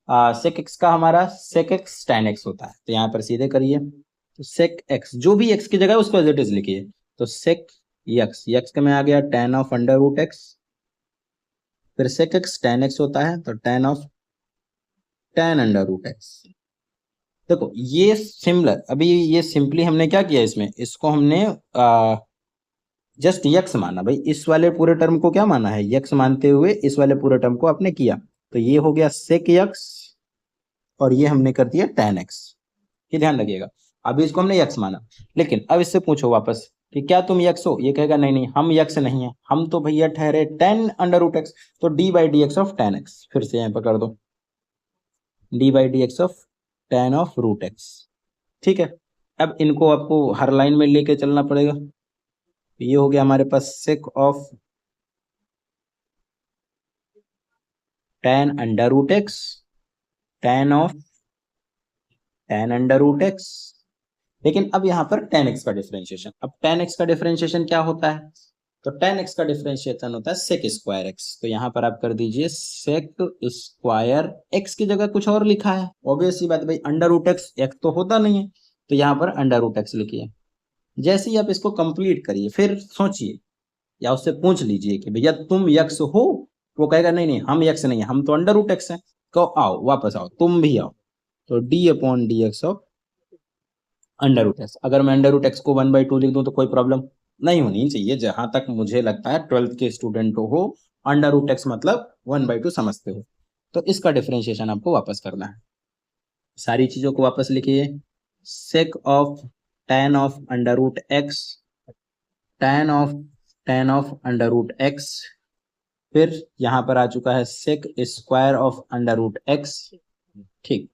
Speaker 1: सेक एक्स का हमारा सेक एक्स tan एक्स होता है, तो यहाँ पर सीधे करिए, तो सेक एक्स जो भी एक्स की जगह उसको एज इट इज लिखिए, तो सेक एक्स, एक्स का में आ गया tan of under root x, फिर सेक एक्स tan एक्स होता है तो tan of tan under root x. देखो ये सिमिलर, अभी ये सिंपली हमने क्या किया इसमें, इसको हमने जस्ट यक्स माना भाई, इस वाले पूरे टर्म को क्या माना है, यक्स मानते हुए इस वाले पूरे टर्म को आपने किया, तो ये हो गया सेक यक्स, और ये हमने कर दिया tan एक्स, ये ध्यान रखिएगा। अभी इसको हमने यक्स माना, लेकिन अब इससे पूछो वापस कि क्या तुम यक्स हो, ये कहेगा नहीं नहीं हम यक्स नहीं है, हम तो भैया ठहरे tan अंडर रूट एक्स, तो d by D x of tan x, फिर से यहाँ पर कर दो d by D x of tan of root x. ठीक है, अब इनको आपको हर लाइन में लेके चलना पड़ेगा, ये हो गया हमारे पास sec of tan under root x, tan of tan under root X. लेकिन अब यहाँ पर tan x का डिफरेंशिएशन, अब tan x का डिफरेंशिएशन क्या होता है, तो tan x का डिफरेंशिएशन होता है सेक स्क्वायर x, तो यहाँ पर आप कर दीजिए सेक स्क्वायर x की जगह कुछ और लिखा है, ऑब्वियस सी बात भाई, अंडर रूट x तो होता नहीं है, तो यहाँ पर अंडर रूट x लिखिए। जैसे ही आप इसको कंप्लीट करिए फिर सोचिए या उससे पूछ लीजिए कि भैया तुम यक्स हो, वो कहेगा नहीं नहीं हम यक्स नहीं है, हम तो अंडर रूट एक्स है, कहो आओ वापस आओ तुम भी आओ, तो d upon D x of under root x. अगर मैं अंडर रूट एक्स को 1/2 लिख दूं तो कोई प्रॉब्लम नहीं होनी चाहिए, जहां तक मुझे लगता है 12th के स्टूडेंट हो अंडर रूट एक्स मतलब 1/2 समझते हो, तो इसका डिफरेंशिएशन आपको वापस करना है। सारी चीजों को वापस लिखिए, sec of tan of under root x, tan of under root x, फिर यहां पर आ चुका है sec square of under root x. ठीक,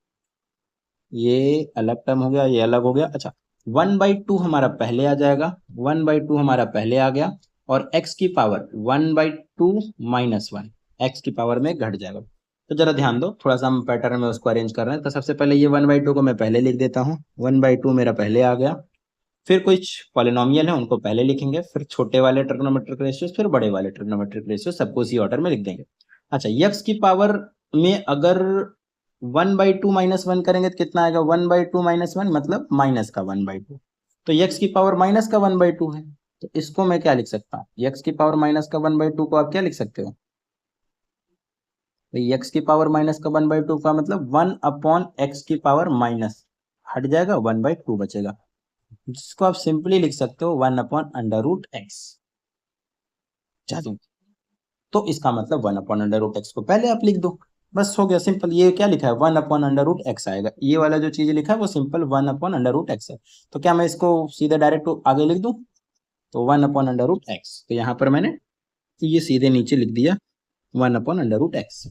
Speaker 1: ये अलग टर्म हो गया, ये अलग हो गया। अच्छा 1/2 हमारा पहले आ जाएगा, 1/2 हमारा पहले आ गया, और x की पावर 1/2 माइनस 1 एक्स की पावर में घट जाएगा। तो जरा ध्यान दो, थोड़ा सा हम पैटर्न में उसको अरेंज कर रहे हैं, तो सबसे पहले ये 1/2 को मैं पहले लिख देता हूँ, 1/2 मेरा पहले आ गया, फिर कुछ पॉलिनोमियल है उनको पहले लिखेंगे, फिर छोटे वाले ट्रिग्नोमेट्रिक रेशियोज, फिर बड़े वाले ट्रिग्नोमेट्रिक रेशियो, सबको उसी ऑर्डर में लिख देंगे। अच्छा x की पावर में अगर 1/2 माइनस 1 करेंगे तो कितना आएगा, 1/2 माइनस 1 मतलब माइनस का 1/2, तो x की पावर माइनस का 1/2 है, तो इसको मैं क्या लिख सकता हूँ, x की पावर माइनस का 1/2 को आप क्या लिख सकते हो, x की पावर माइनस का 1/2 का मतलब 1/x की पावर माइनस हट जाएगा, 1/2 बचेगा, जिसको आप सिंपली लिख सकते हो 1/√x। तो इसका मतलब 1/√x को पहले आप लिख दो, बस हो गया सिंपल। ये क्या लिखा है 1/√x आएगा, ये वाला जो चीज लिखा है वो सिंपल 1/√x है, तो क्या मैं इसको सीधे डायरेक्ट आगे लिख दूं, तो 1/√x, तो यहाँ पर मैंने ये सीधे नीचे लिख दिया 1/√x।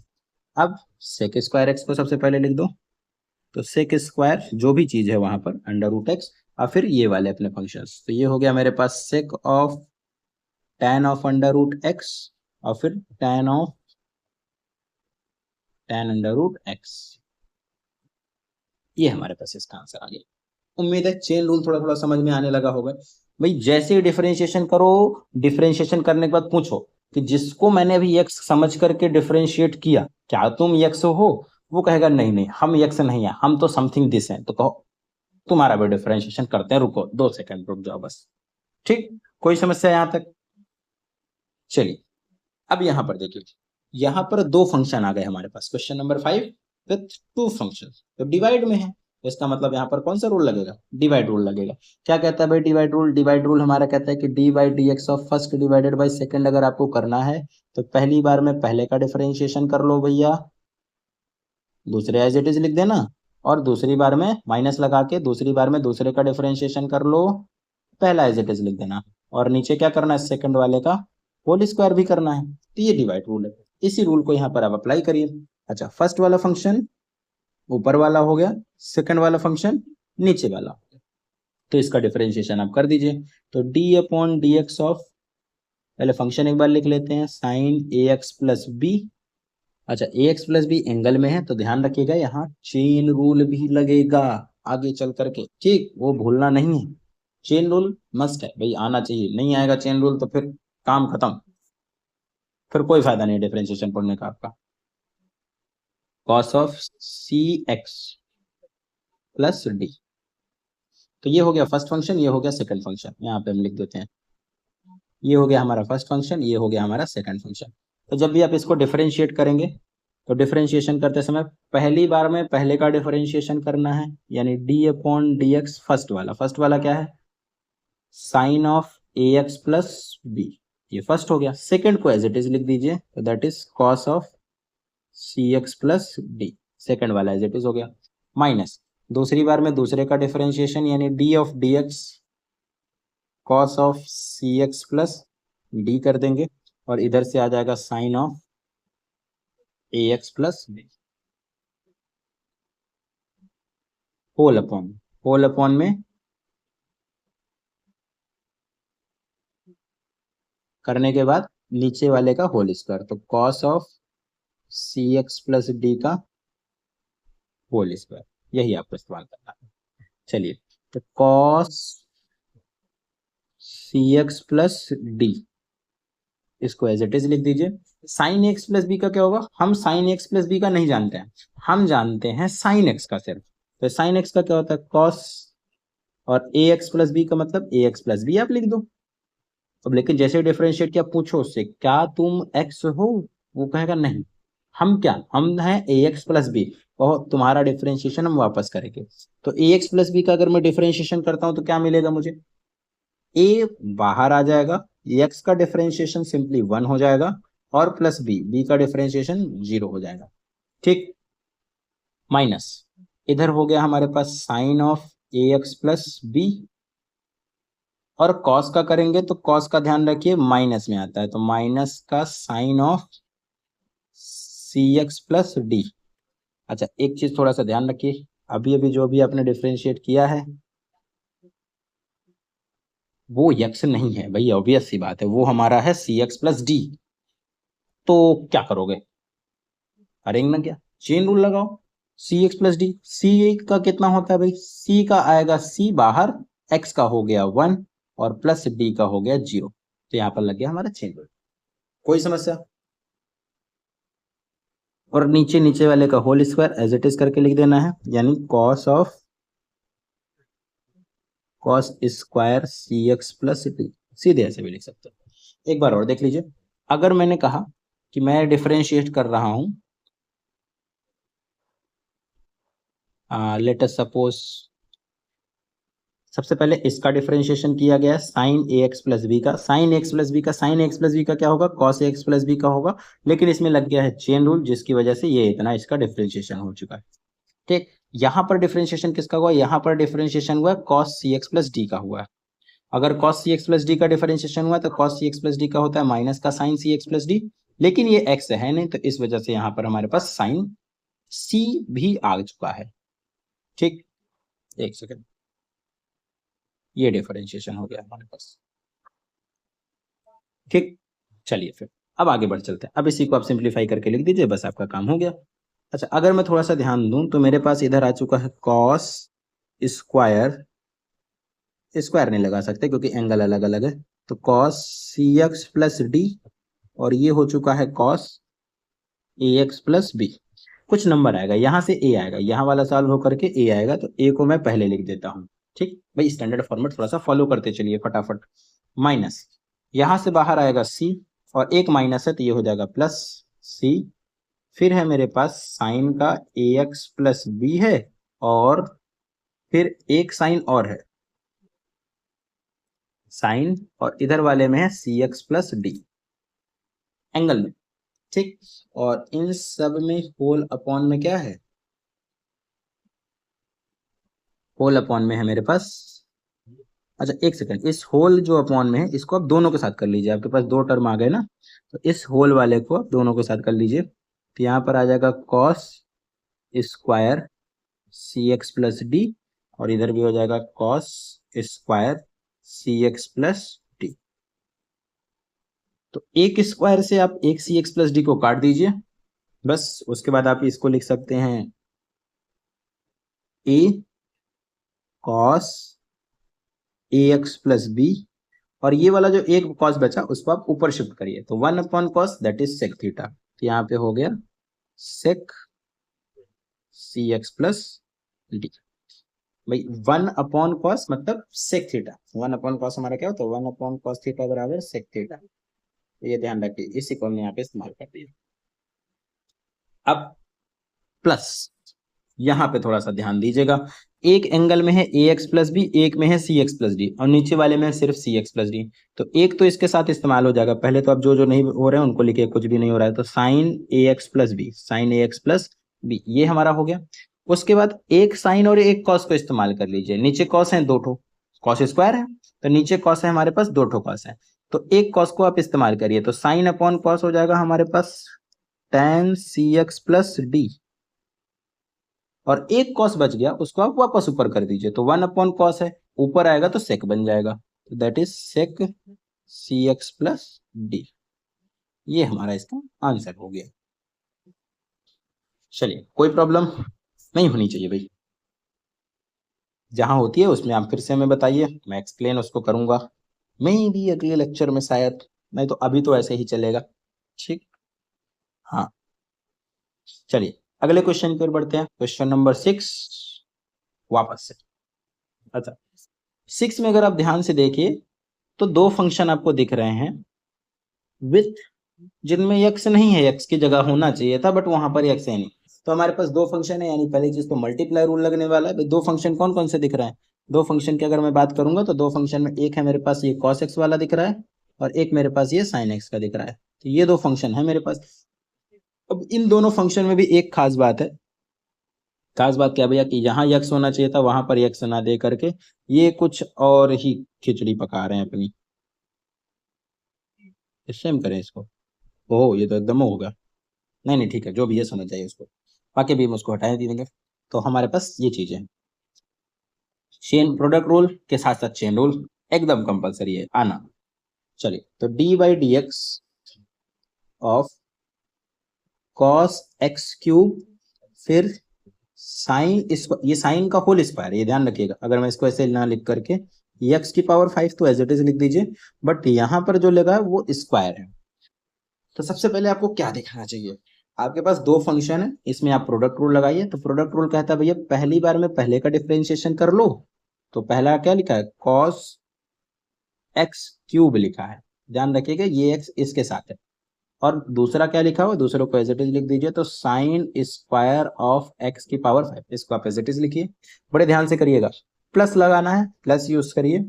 Speaker 1: अब सेक स्क्वायर एक्स को सबसे पहले लिख दो, तो सेक स्क्वायर जो भी चीज है वहां पर √x, और फिर ये वाले अपने फंक्शंस, तो ये हो गया मेरे पास sec of tan of √x, और फिर tan ऑफ tan √x, ये हमारे पास इसका आंसर आ गया। उम्मीद है चेन रूल थोड़ा थोड़ा समझ में आने लगा होगा भाई। जैसे ही डिफरेंशिएशन करो, डिफरेंशिएशन करने के बाद पूछो कि जिसको मैंने अभी x समझ करके डिफरेंशिएट किया, क्या तुम x हो, वो कहेगा नहीं नहीं हम x नहीं है, हम तो समथिंग दिस है, तो कहो तुम्हारा भी डिफरेंशिएशन करते हैं, रुको 2 सेकंड रुक जाओ बस। ठीक, कोई समस्या यहां तक? चलिए अब यहां पर देखिए, यहां पर 2 फंक्शन आ गए हमारे पास, क्वेश्चन नंबर 5 विथ 2 फंक्शन, तो डिवाइड में है, तो इसका मतलब यहां पर कौन सा रूल लगेगा? डिवाइड रूल लगेगा। क्या कहता है भाई डिवाइड रूल? डिवाइड रूल हमारा कहता है कि D by D x of first divided by second अगर आपको करना है तो पहली बार में पहले का डिफरेंशिएशन कर लो भैया, दूसरे एज इट इज लिख देना, और दूसरी बार में माइनस लगा के दूसरी बार में दूसरे का डिफरेंशिएशन कर लो, पहला एज इट इज लिख देना, और नीचे क्या करना है? सेकंड वाले का होल स्क्वायर भी करना है। तो ये डिवाइड रूल है, इसी रूल को यहाँ पर आप अप्लाई करिए। अच्छा, फर्स्ट वाला फंक्शन ऊपर वाला हो गया, सेकंड वाला फंक्शन नीचे वाला हो गया, तो इसका डिफरेंशिएशन आप कर दीजिए। तो d upon D x of, पहले फंक्शन एक बार लिख लेते हैं, साइन ए एक्स प्लस बी। अच्छा, ए एक्स प्लस बी एंगल में है तो ध्यान रखिएगा यहाँ चेन रूल भी लगेगा आगे चल करके, ठीक, वो भूलना नहीं है। चेन रूल मस्ट है भाई, आना चाहिए, नहीं आएगा चेन रूल तो फिर काम खत्म, फिर कोई फायदा नहीं डिफरेंशिएशन पढ़ने का आपका। Cos of c x plus d, तो ये हो गया फर्स्ट फंक्शन, ये हो गया सेकंड फंक्शन, यहाँ पे हम लिख देते हैं, ये हो गया हमारा फर्स्ट फंक्शन, ये हो गया हमारा सेकंड फंक्शन। तो जब भी आप इसको डिफरेंशिएट करेंगे तो डिफरेंशिएशन करते समय पहली बार में पहले का डिफरेंशिएशन करना है, यानी D upon D x first वाला क्या है? Sine of A x plus b, ये फर्स्ट हो गया। सेकंड को एज इट इज लिख दीजिए, तो that is cos of c x plus d, second वाला एज इट इज हो गया, माइनस दूसरी बार में दूसरे का डिफरेंशिएशन यानी d of d x cos of c x plus d कर देंगे, और इधर से आ जाएगा sine of A x plus b, whole upon में करने के बाद नीचे वाले का होल स्क्वायर, तो cos of c x plus d का होल स्क्वायर, यही आपको इस्तेमाल करना है। चलिए, तो cos c x plus d, इसको एज इट इज लिख दीजिए। साइन एक्स प्लस बी का क्या होगा? हम साइन एक्स प्लस बी का नहीं जानते हैं, हम जानते हैं साइन एक्स का सिर्फ, तो साइन एक्स का क्या होता है? कॉस, और ए एक्स प्लस बी का मतलब ए एक्स प्लस बी आप लिख दो। अब लेकिन जैसे डिफरेंशिएट किया, पूछो उससे क्या तुम एक्स हो, वो कहेगा नहीं, हम क्या, हम हैं ए एक्स प्लस बी, और तुम्हारा डिफरेंशिएशन हम वापस करेंगे। तो ए एक्स प्लस बी का अगर मैं डिफरेंशिएशन करता हूं तो क्या मिलेगा मुझे? ए बाहर आ जाएगा, एक्स का डिफरेंशिएशन सिंपली 1 हो जाएगा, और प्लस बी का डिफरेंशिएशन 0 हो जाएगा, ठीक, माइनस इधर हो गया हमारे पास sine of A x plus B, और कॉस का करेंगे तो कॉस का ध्यान रखिए माइनस में आता है, तो माइनस का sine of c x plus d. अच्छा, एक चीज थोड़ा सा ध्यान रखिए, अभी अभी जो भी आपने डिफरेंशिएट किया है वो यक्स नहीं है भाई, ऑब्वियस सी बात है, वो हमारा है सी एक्स प्लस डी। तो क्या करोगे? करेंगे ना क्या, चेन रूल लगाओ, सी एक्स प्लस डी, सी का कितना होता है भाई? सी का आएगा सी बाहर, एक्स का हो गया 1, और प्लस डी का हो गया 0, तो यहाँ पर लग गया हमारा चेन रूल। कोई समस्या? और नीचे नीचे वाले का whole square as it is करके लिख देना है, यानी cos of cos square c x plus d, सीधे ऐसे भी लिख सकते हो। एक बार और देख लीजिए, अगर मैंने कहा कि मैं डिफरेंशिएट कर रहा हूं, लेट अस सपोज सबसे पहले इसका डिफरेंशिएशन किया गया साइन ए एक्स प्लस बी का, साइन एक्स प्लस बी का, साइन एक्स प्लस बी का क्या होगा? कॉस एक्स प्लस बी का होगा, लेकिन इसमें लग गया है चेन रूल, जिसकी वजह से ये इतना इसका डिफरेंशिएशन हो चुका है, ठीक। यहां पर डिफरेंशिएशन किसका हुआ? यहां पर डिफरेंशिएशन हुआ cos c x plus d का हुआ है। अगर cos c x plus d का डिफरेंशिएशन हुआ तो cos c x plus d का होता है माइनस का साइन सी एक्स प्लस डी, लेकिन ये एक्स है नहीं, तो इस वजह से यहां पर हमारे पास साइन सी भी आ चुका है, ठीक। एक सेकेंड, ये डिफरेंशिएशन हो गया हमारे पास, ठीक। चलिए फिर अब आगे बढ़ चलते हैं, अब इसी को आप सिंप्लीफाई करके लिख दीजिए, बस आपका काम हो गया। अच्छा, अगर मैं थोड़ा सा ध्यान दूं तो मेरे पास इधर आ चुका है कॉस स्क्वायर, स्क्वायर नहीं लगा सकते क्योंकि एंगल अलग अलग है, तो cos c x plus D, और ये हो चुका है cos A x plus B. कुछ नंबर आएगा, यहाँ से ए आएगा, यहाँ वाला सॉल्व होकर के ए आएगा, तो ए को मैं पहले लिख देता हूँ। ठीक भाई, स्टैंडर्ड फॉर्मेट थोड़ा सा फॉलो करते चलिए फटाफट। माइनस, यहाँ से बाहर आएगा सी, और एक माइनस है तो ये हो जाएगा प्लस सी। फिर है मेरे पास साइन का ए एक्स प्लस बी है, और फिर एक साइन और है साइन, और इधर वाले में है सी एक्स प्लस डी एंगल में। ठीक, और इन सब में होल अपॉन में क्या है, होल अपॉन में है मेरे पास, अच्छा एक सेकंड, इस होल जो अपॉन में है इसको आप दोनों के साथ कर लीजिए, आपके पास दो टर्म आ गए ना, तो इस होल वाले को आप दोनों के साथ कर लीजिए। तो यहाँ पर आ जाएगा cos square c x plus D, और इधर भी हो जाएगा cos square c x plus d. तो एक स्क्वायर से आप एक सी एक्स प्लस डी को काट दीजिए बस, उसके बाद आप इसको लिख सकते हैं ए cos A x plus B, और ये वाला जो एक कॉस बचा उसको आप ऊपर शिफ्ट करिए, तो 1 cos that is sec theta. तो यहाँ पे हो गया sec c x plus d. भाई 1 कॉस मतलब सेक थीटा, 1 कॉस हमारा क्या होता है, 1 कॉस थीटा बराबर सेक थीटा। ये ध्यान रखिए, इसी को हमने यहाँ पे इस्तेमाल कर दिया। अब प्लस, यहाँ पे थोड़ा सा ध्यान दीजिएगा, एक एंगल में है ए एक्स प्लस बी, एक में है सी एक्स प्लस डी, और नीचे वाले में सिर्फ सी एक्स प्लस डी। तो एक तो इसके साथ इस्तेमाल हो जाएगा, पहले तो अब जो जो नहीं हो रहे हैं उनको लिखिए, कुछ भी नहीं हो रहा है, तो साइन ए एक्स प्लस बी, साइन ए एक्स प्लस बी, ये हमारा हो गया। उसके बाद एक साइन और एक कॉस को इस्तेमाल कर लीजिए, नीचे कॉस है दो ठो, कॉस स्क्वायर है, तो नीचे कॉस है हमारे पास दो ठो कॉस है, तो एक कॉस को आप इस्तेमाल करिए, तो साइन अपॉन कॉस हो जाएगा हमारे पास tan सी एक्स प्लस डी, और एक कॉस बच गया उसको आप वापस ऊपर कर दीजिए, तो 1 कॉस है, ऊपर आएगा तो सेक बन जाएगा, तो that is sec c x plus d. ये हमारा इसका आंसर हो गया। चलिए, कोई प्रॉब्लम नहीं होनी चाहिए भाई, जहां होती है उसमें आप फिर से हमें बताइए, मैं एक्सप्लेन उसको करूंगा, मैं भी अगले लेक्चर में शायद, नहीं तो अभी तो ऐसे ही चलेगा। ठीक, हाँ चलिए अगले क्वेश्चन की ओर बढ़ते हैं, क्वेश्चन नंबर 6 वापस से। अच्छा, 6 में अगर आप ध्यान से देखिए तो दो फंक्शन आपको दिख रहे हैं विथ, जिनमें यक्स नहीं है, यक्स की जगह होना चाहिए था बट वहां पर यक्स है नहीं, तो हमारे पास दो फंक्शन है, यानी पहली चीज तो मल्टीप्लाई रूल लगने वाला है। दो फंक्शन कौन कौन से दिख रहे हैं, दो फंक्शन की अगर मैं बात करूंगा तो दो फंक्शन में एक है मेरे पास ये कॉस एक्स वाला दिख रहा है, और एक मेरे पास ये साइन एक्स का दिख रहा है, तो ये दो फंक्शन है मेरे पास। अब इन दोनों फंक्शन में भी एक खास बात है, खास बात क्या भैया, कि यहाँ यक्स होना चाहिए था, वहां पर यक्स ना दे करके ये कुछ और ही खिचड़ी पका रहे हैं अपनी, सेम करें इसको, ओह ये तो एकदम होगा, नहीं नहीं ठीक है, जो भी है समझ जाइए उसको, बाकी भी हम उसको हटाए देंगे। तो हमारे पास ये चीजें हैं, चेन प्रोडक्ट रूल के साथ साथ चेन रूल एकदम कंपलसरी है आना। चलिए, तो d by D x of cos x cube, फिर साइन, इस ये साइन का होल स्क्वायर, ये ध्यान रखिएगा, अगर मैं इसको ऐसे ना लिख करके एक्स की पावर 5 तो एज इट इज लिख दीजिए, बट यहाँ पर जो लगा है वो स्क्वायर है। तो सबसे पहले आपको क्या देखना चाहिए, आपके पास दो फंक्शन है, इसमें आप प्रोडक्ट रूल लगाइए, तो प्रोडक्ट रूल कहता है भैया पहली बार में पहले का डिफरेंशिएशन कर लो, तो पहला क्या लिखा है कॉस एक्स क्यूब लिखा है, ध्यान रखिएगा ये एक्स इसके साथ है, और दूसरा क्या लिखा हुआ, दूसरे को एज इट इज लिख दीजिए, तो साइन स्क्वायर ऑफ एक्स की पावर 5, इसको आप एज इट इज लिखिए, बड़े ध्यान से करिएगा, प्लस लगाना है प्लस यूज करिए।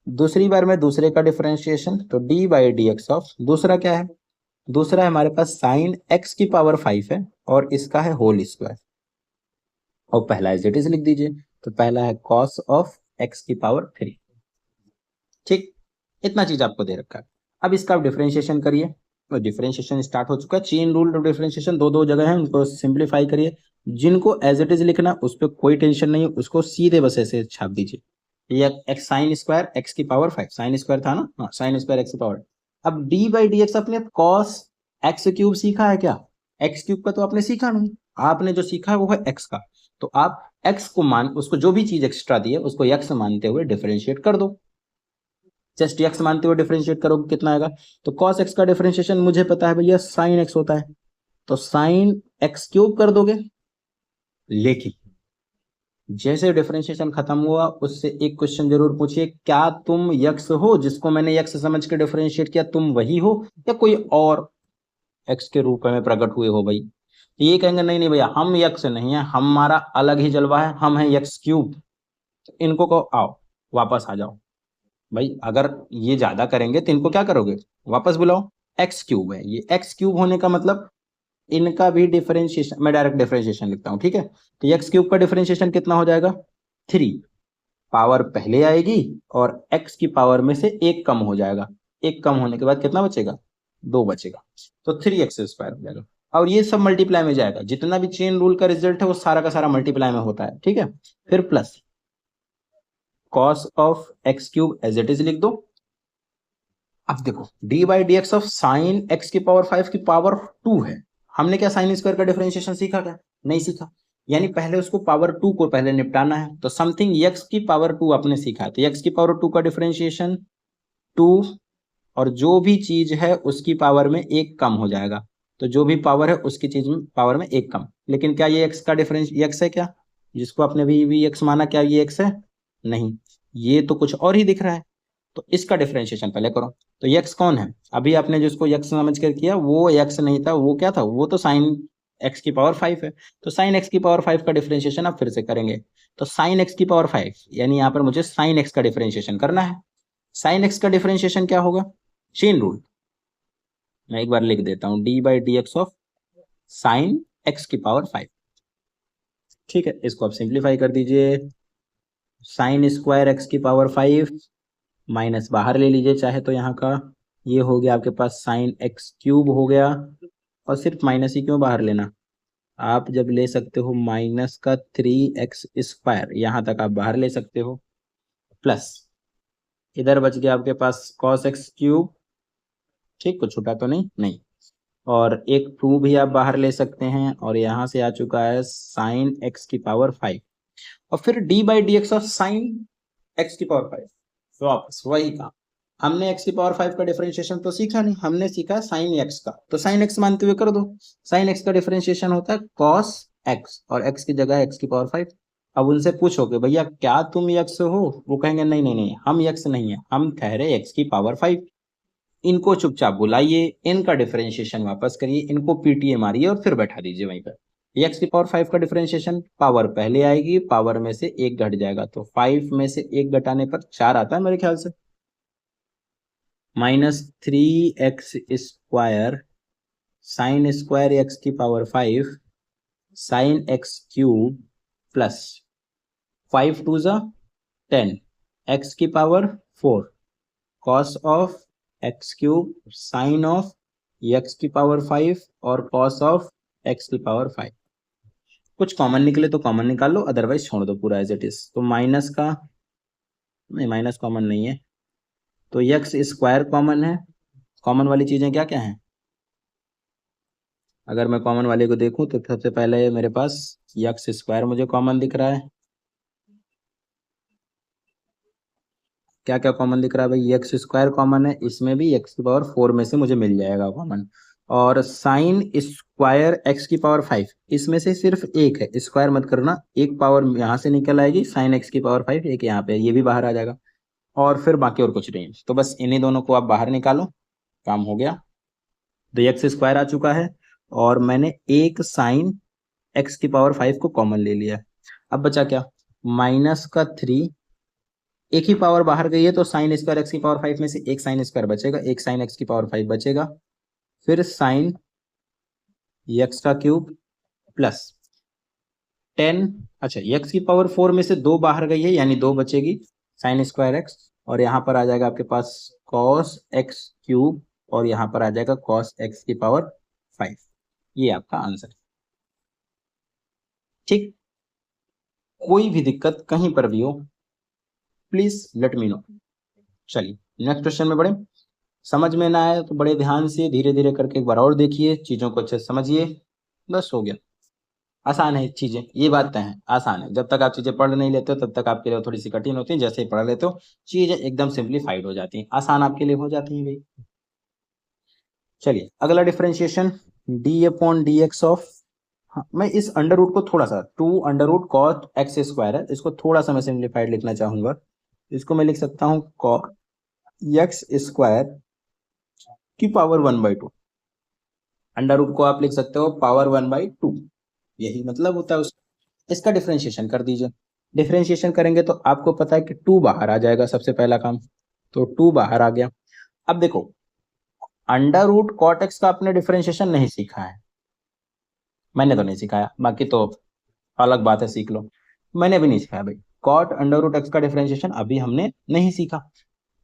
Speaker 1: दूसरी बार में दूसरे का डिफरेंशिएशन, तो d by D x of, दूसरा क्या है, दूसरा है हमारे पास साइन एक्स की पावर 5 है, और इसका है होल स्क्वायर, और पहला एज इट इज लिख दीजिए, तो पहला है कॉस ऑफ एक्स की पावर 3। ठीक, इतना चीज आपको दे रखा है, अब इसका आप डिफरेंशिएशन करिए, तो डिफरेंशिएशन स्टार्ट हो चुका है, चेन रूल ऑफ डिफरेंशिएशन दो दो जगह है, उनको सिंप्लीफाई करिए, जिनको एज इट इज लिखना उस पर कोई टेंशन नहीं है, उसको सीधे बस ऐसे छाप दीजिए, ये एक्स साइन स्क्वायर एक्स की पावर 5, साइन स्क्वायर था ना, हाँ साइन स्क्वायर एक्स की पावर। अब डी बाई डी एक्स अपने कॉस एक्स क्यूब सीखा है क्या, एक्स क्यूब का तो आपने सीखा नहीं, आपने जो सीखा है वो है एक्स का, तो आप एक्स को मान, उसको जो भी चीज एक्स्ट्रा दी है उसको एक्स मानते हुए डिफरेंशिएट कर दो, जस्ट एक्स मानते हुए डिफरेंशिएट करोगे कितना आएगा, तो कॉस एक्स का डिफरेंशिएशन मुझे पता है भैया साइन एक्स होता है, तो साइन एक्स क्यूब कर दोगे। लेकिन जैसे डिफरेंशिएशन खत्म हुआ उससे एक क्वेश्चन जरूर पूछिए, क्या तुम यक्स हो जिसको मैंने यक्स समझ के डिफरेंशिएट किया, तुम वही हो या कोई और एक्स के रूप में प्रकट हुए हो भाई। तो ये कहेंगे नहीं नहीं भैया हम यक्स नहीं है, हमारा अलग ही जलवा है, हम है यक्स क्यूब। तो इनको कहो आओ वापस आ जाओ भाई। अगर ये ज्यादा करेंगे तो इनको क्या करोगे, वापस बुलाओ। एक्स क्यूब है ये, एक्स क्यूब होने का मतलब इनका भी डिफरेंशिएशन, मैं डायरेक्ट डिफरेंशिएशन लिखता हूं ठीक है। तो एक्स क्यूब का डिफरेंशिएशन कितना हो जाएगा, 3। पावर पहले आएगी और एक्स की पावर में से एक कम हो जाएगा, एक कम होने के बाद कितना बचेगा, 2 बचेगा। तो 3x² हो जाएगा। और ये सब मल्टीप्लाई में जाएगा, जितना भी चेन रूल का रिजल्ट है वो सारा का सारा मल्टीप्लाई में होता है ठीक है। फिर plus cos of x cube as it is लिख दो। अब देखो d by D x of sine x की पावर 5 की पावर 2 है। हमने क्या साइन स्क्वायर का डिफरेंशिएशन सीखा, क्या नहीं सीखा, यानी पहले उसको पावर 2 को पहले निपटाना है। तो समथिंग एक्स की पावर 2 आपने सीखा है, तो एक्स की पावर 2 का डिफरेंशिएशन 2, और जो भी चीज है उसकी पावर में एक कम हो जाएगा। तो जो भी पावर है उसकी चीज में पावर में एक कम। लेकिन क्या ये एक्स का डिफरेंस एक्स है क्या, जिसको आपने भी एक्स माना, क्या ये एक्स है, नहीं, ये तो कुछ और ही दिख रहा है। तो इसका डिफरेंशिएशन पहले करो। तो एक्स कौन है, अभी आपने जिसको एक्स समझ कर किया वो एक्स नहीं था, वो क्या था, वो तो साइन एक्स की पावर 5 है। तो साइन एक्स की पावर 5 का डिफरेंशिएशन आप फिर से करेंगे। तो साइन एक्स की पावर 5 यानी यहाँ पर मुझे साइन एक्स का डिफरेंशिएशन करना है। साइन एक्स का डिफरेंशिएशन क्या होगा, चेन रूल, मैं एक बार लिख देता हूं, D by D x of sine x की पावर 5। ठीक है, इसको आप सिंप्लीफाई कर दीजिए। साइन स्क्वायर एक्स की पावर 5 माइनस बाहर ले लीजिए चाहे तो यहाँ का, ये हो गया आपके पास साइन एक्स क्यूब हो गया। और सिर्फ माइनस ही क्यों बाहर लेना, आप जब ले सकते हो माइनस का 3x², यहाँ तक आप बाहर ले सकते हो। प्लस इधर बच गया आपके पास cos एक्स क्यूब, ठीक, कुछ छूटा तो नहीं, नहीं। और एक 2 भी आप बाहर ले सकते हैं, और यहाँ से आ चुका है साइन एक्स की पावर 5। और फिर D by D x of sine x की पावर 5। तो वापस वही काम, हमने एक्स की पावर 5 का डिफरेंशिएशन तो सीखा नहीं, हमने सीखा साइन एक्स का। तो साइन एक्स मानते हुए कर दो। साइन एक्स का डिफरेंशिएशन होता है कॉस एक्स, और एक्स की जगह एक्स की पावर 5। अब उनसे पूछोगे भैया क्या तुम यक्स हो, वो कहेंगे नहीं नहीं नहीं हम यक्स नहीं है, हम ठहरे एक्स की पावर 5। इनको चुपचाप बुलाइए, इनका डिफरेंशिएशन वापस करिए, इनको पीटीए मारिए और फिर बैठा दीजिए वहीं पर। एक्स की पावर 5 का डिफरेंशिएशन, पावर पहले आएगी, पावर में से एक घट जाएगा, तो 5 में से एक घटाने पर 4 आता है मेरे ख्याल से। -3x² साइन स्क्वायर एक्स की power 5 sine x cube plus 5 2 जा 10 एक्स की power 4 cos of x cube sign of x की पावर 5 और कॉस ऑफ एक्स की पावर 5। कुछ कॉमन निकले तो कॉमन निकाल लो, अदरवाइज छोड़ दो पूरा एज इट इज। तो माइनस का नहीं, माइनस कॉमन नहीं है, तो एक्स स्क्वायर कॉमन है। कॉमन वाली चीजें क्या क्या हैं, अगर मैं कॉमन वाले को देखूं तो सबसे पहले मेरे पास एक्स स्क्वायर मुझे कॉमन दिख रहा है। क्या क्या कॉमन दिख रहा है भाई, एक्स स्क्वायर कॉमन है, इसमें भी एक्स की पावर 4 में से मुझे मिल जाएगा कॉमन। और साइन स्क्वायर एक्स की पावर 5, इसमें से सिर्फ एक है, स्क्वायर मत करना, एक पावर यहाँ से निकल आएगी, साइन एक्स की पावर 5 एक यहाँ पे, ये भी बाहर आ जाएगा। और फिर बाकी और कुछ नहीं, तो बस इन्हीं दोनों को आप बाहर निकालो, काम हो गया। तो एक्स स्क्वायर आ चुका है, और मैंने एक साइन एक्स की पावर 5 को कॉमन ले लिया। अब बचा क्या, माइनस का 3, एक ही पावर बाहर गई है तो साइन स्क्वायर एक्स की पावर 5 में से एक साइन स्क्वायर बचेगा, एक साइन एक्स की पावर 5 बचेगा। फिर साइन एक्स का क्यूब प्लस 10, अच्छा एक्स की पावर 4 में से 2 बाहर गई है यानी 2 बचेगी, साइन स्क्वायर एक्स, और यहाँ पर आ जाएगा आपके पास कॉस एक्स क्यूब, और यहाँ पर आ जाएगा कॉस एक्स की पावर 5। ये आपका आंसर, ठीक। कोई भी दिक्कत कहीं पर भी हो प्लीज लेट मी नो। चलिए नेक्स्ट क्वेश्चन में बढ़े। समझ में ना आए तो बड़े ध्यान से धीरे धीरे करके एक बार और देखिए, चीजों को अच्छे से समझिए, बस हो गया। आसान है चीजें, ये बात तय है, आसान है। जब तक आप चीजें पढ़ नहीं लेते हो तब तक आपके लिए थोड़ी सी कठिन होती है, जैसे ही पढ़ लेते हो चीजें एकदम सिंप्लीफाइड हो जाती हैं, आसान आपके लिए हो जाती हैं भाई। चलिए अगला differentiation d upon D x of, हाँ मैं इस अंडर रूट को थोड़ा सा, two under root cot x square है, इसको थोड़ा सा मैं सिंप्लीफाइड लिखना चाहूंगा। इसको मैं लिख सकता हूँ कॉट एक्स स्क्वायर की पावर 1/2। अंडर रूट को आप लिख सकते हो पावर 1/2, यही मतलब होता है उसका। इसका डिफरेंशिएशन कर दीजिए। डिफरेंशिएशन करेंगे तो आपको पता है कि टू बाहर आ जाएगा, सबसे पहला काम तो टू बाहर आ गया। अब देखो, अंडर रूट कॉट एक्स का आपने डिफरेंशिएशन नहीं सीखा है, मैंने तो नहीं सिखाया, बाकी तो अलग बात है, सीख लो। मैंने भी नहीं सिखाया भाई, कॉट अंडर रूट एक्स का डिफरेंशिएशन अभी हमने नहीं सीखा।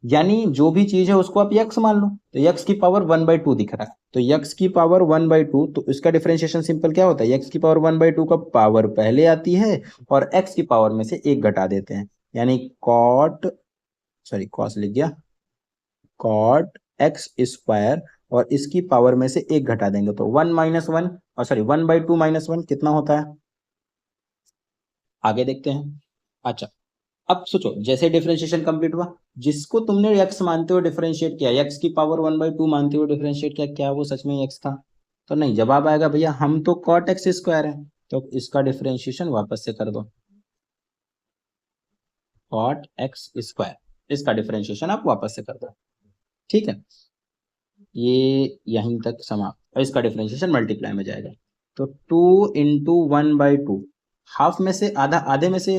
Speaker 1: यानी जो भी चीज है उसको आप यक्स मान लो, तो यक्स की पावर 1/2 दिख रहा है, तो यक्स की पावर 1/2, तो इसका डिफरेंशिएशन सिंपल क्या होता है, यक्स की पावर 1/2 का पावर पहले आती है और एक्स की पावर में से एक घटा देते हैं, यानी कॉट, सॉरी कॉस लिख गया, कॉट एक्स स्क्वायर, और इसकी पावर में से एक घटा देंगे तो 1 - 1, और सॉरी 1/2 - 1 कितना होता है, आगे देखते हैं। अच्छा, अब सोचो, जैसे डिफरेंशिएशन कंप्लीट हुआ, जिसको तुमने x मानते हुए डिफरेंशिएट किया, x की पावर 1/2 मानते हुए डिफरेंशिएट किया, क्या वो सच में x था, तो नहीं, जवाब आएगा भैया हम तो cot x स्क्वायर है, तो इसका डिफरेंशिएशन वापस से कर दो, cot x स्क्वायर, इसका डिफरेंशिएशन आप वापस से कर दो, ठीक है। ये यहीं तक समाप्त, और इसका डिफरेंशिएशन मल्टीप्लाई में जाएगा, तो 2 × 1/2, हाफ में से आधा, आधे में से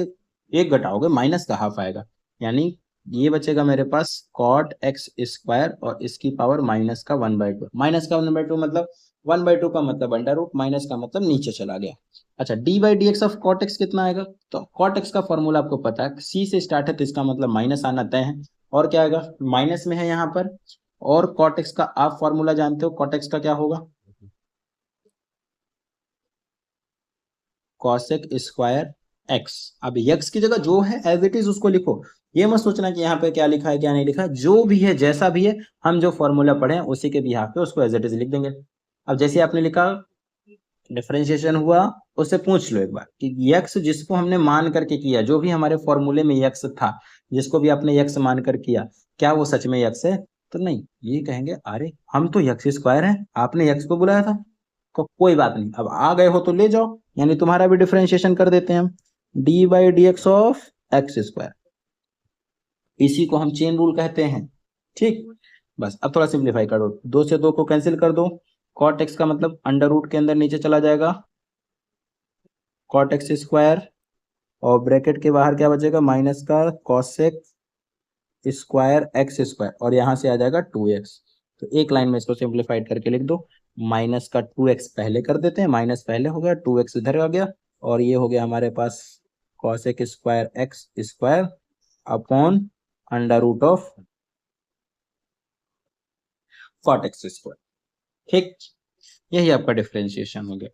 Speaker 1: एक घटाओगे माइनस का हाफ आएगा, यानी ये बचेगा मेरे पास कॉट एक्स स्क्वायर, और इसकी पावर माइनस का 1/2, माइनस का 1/2 मतलब 1/2 का मतलब अंडर रूट, माइनस का मतलब नीचे चला गया। अच्छा, d/dx ऑफ कॉट एक्स कितना आएगा, तो कॉट एक्स का फॉर्मूला आपको पता है, सी से स्टार्ट है, तो इसका मतलब माइनस आना तय है, और क्या आएगा, माइनस में है यहाँ पर, और कॉट एक्स का आप फॉर्मूला जानते हो, कॉट एक्स का क्या होगा, कॉसेक स्क्वायर एक्स। अब एक्स की जगह जो है एज इट इज उसको लिखो, ये मत सोचना कि यहाँ पे क्या लिखा है क्या नहीं लिखा है, जो भी है जैसा भी है, हम जो फॉर्मूला पढ़े हैं उसी के बिहाफ पे उसको एज इट इज लिख देंगे। अब जैसे आपने लिखा, डिफरेंशिएशन हुआ, उससे पूछ लो एक बार कि यक्स जिसको हमने मान करके किया, जो भी हमारे फॉर्मूले में यक्स था, जिसको भी आपने यक्स मान कर किया, क्या वो सच में यक्स है, तो नहीं, ये कहेंगे अरे हम तो यक्स स्क्वायर हैं, आपने यक्स को बुलाया था, तो कोई बात नहीं, अब आ गए हो तो ले जाओ, यानी तुम्हारा भी डिफरेंशिएशन कर देते हैं हम, d/dx ऑफ एक्स स्क्वायर, इसी को हम चेन रूल कहते हैं, ठीक। बस अब थोड़ा सिंप्लीफाई करो, दो से दो को कैंसिल कर दो, कॉट एक्स का मतलब अंडर रूट के अंदर नीचे चला जाएगा, कॉट एक्स स्क्वायर, और ब्रैकेट के बाहर क्या बचेगा, माइनस का कॉसेक स्क्वायर एक्स स्क्वायर, और यहाँ से आ जाएगा 2x, तो एक लाइन में इसको सिंप्लीफाइड करके लिख दो, माइनस का 2x पहले कर देते हैं, माइनस पहले हो गया, 2x इधर आ गया, और ये हो गया हमारे पास cosec square X square upon under root of cot x square, ठीक। यही आपका डिफरेंशिएशन हो गया।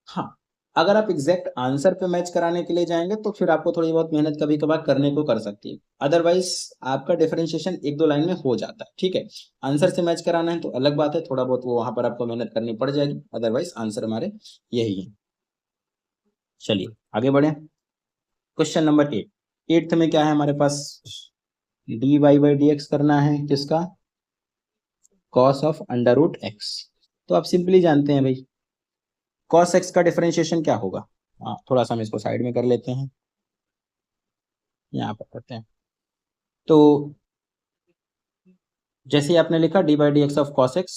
Speaker 1: हाँ, अगर आप एग्जैक्ट आंसर पे मैच कराने के लिए जाएंगे तो फिर आपको थोड़ी बहुत मेहनत कभी कभार करने को कर सकती है, अदरवाइज आपका डिफरेंशिएशन एक दो लाइन में हो जाता है, ठीक है। आंसर से मैच कराना है तो अलग बात है, थोड़ा बहुत वो वहां पर आपको मेहनत करनी पड़ जाएगी, अदरवाइज आंसर हमारे यही है। चलिए आगे बढ़े, क्वेश्चन नंबर 8। एट्थ में क्या है हमारे पास, dy/dx करना है, किसका, cos of under root x. तो आप सिंपली जानते हैं भाई, कॉस एक्स का डिफरेंशिएशन क्या होगा, हाँ थोड़ा सा हम इसको साइड में कर लेते हैं, यहाँ पर करते हैं, तो जैसे ही आपने लिखा d/dx ऑफ cos x,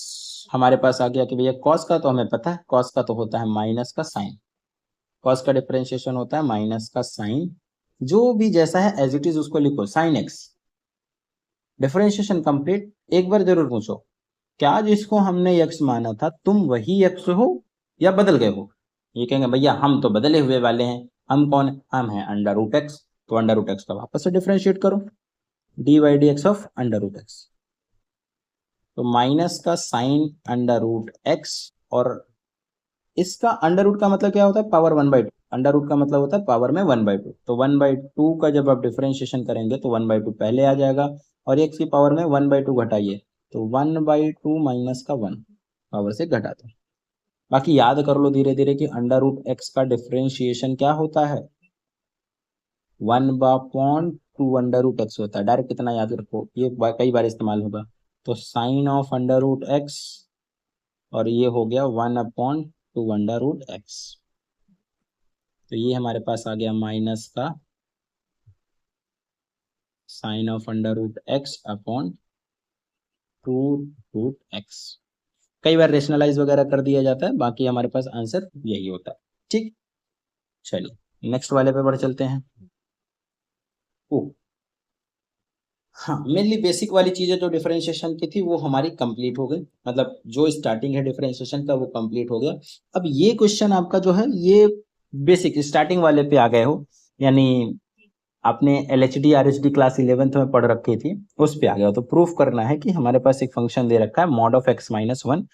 Speaker 1: हमारे पास आ गया कि भैया cos का तो हमें पता है, cos का तो होता है माइनस का साइन, cos का डिफरेंशिएशन होता है माइनस का साइन, जो भी जैसा है एज इट इज उसको लिखो, साइन x, डिफरेंशिएशन कंप्लीट। एक बार जरूर पूछो, क्या जिसको हमने x माना था तुम वही x हो या बदल गए हो, ये कहेंगे भैया हम तो बदले हुए वाले हैं, हम कौन है, हम हैं अंडर रूट एक्स, तो अंडर रूट एक्स का वापस से डिफरेंशिएट करो, d/dx of under root x, तो माइनस का साइन अंडर रूट एक्स, और इसका अंडर रूट का मतलब क्या होता है, पावर 1/2, अंडर रूट का मतलब होता है पावर में 1/2, तो 1/2 का जब आप डिफरेंशिएशन करेंगे तो 1/2 पहले आ जाएगा, और एक्स की पावर में 1/2 घटाइए, तो 1/2 माइनस का 1, पावर से घटा दो। बाकी याद कर लो धीरे धीरे कि अंडर रूट एक्स का डिफरेंशिएशन क्या होता है, 1/2 अंडर रूट एक्स होता है, डायरेक्ट कितना याद रखो, ये कई बार इस्तेमाल होगा, तो sine of under root x और ये हो गया 1/2√x। तो ये हमारे पास आ गया माइनस का साइन ऑफ √x/2√x। कई बार रेशनलाइज वगैरह कर दिया जाता है, बाकी हमारे पास आंसर यही होता है। ठीक, चलिए नेक्स्ट वाले पे बढ़ चलते हैं। ओ हाँ, मेनली बेसिक वाली चीजें जो डिफरेंशिएशन की थी वो हमारी कंप्लीट हो गई, मतलब जो स्टार्टिंग है डिफरेंशिएशन का वो कंप्लीट हो गया। अब ये क्वेश्चन आपका जो है ये बेसिक स्टार्टिंग वाले पे आ गए हो, यानी आपने LHD RHD क्लास 11th में पढ़ रखी थी, उस पे आ गया हो। तो प्रूफ करना है कि हमारे पास एक फंक्शन दे रखा है mod of x-1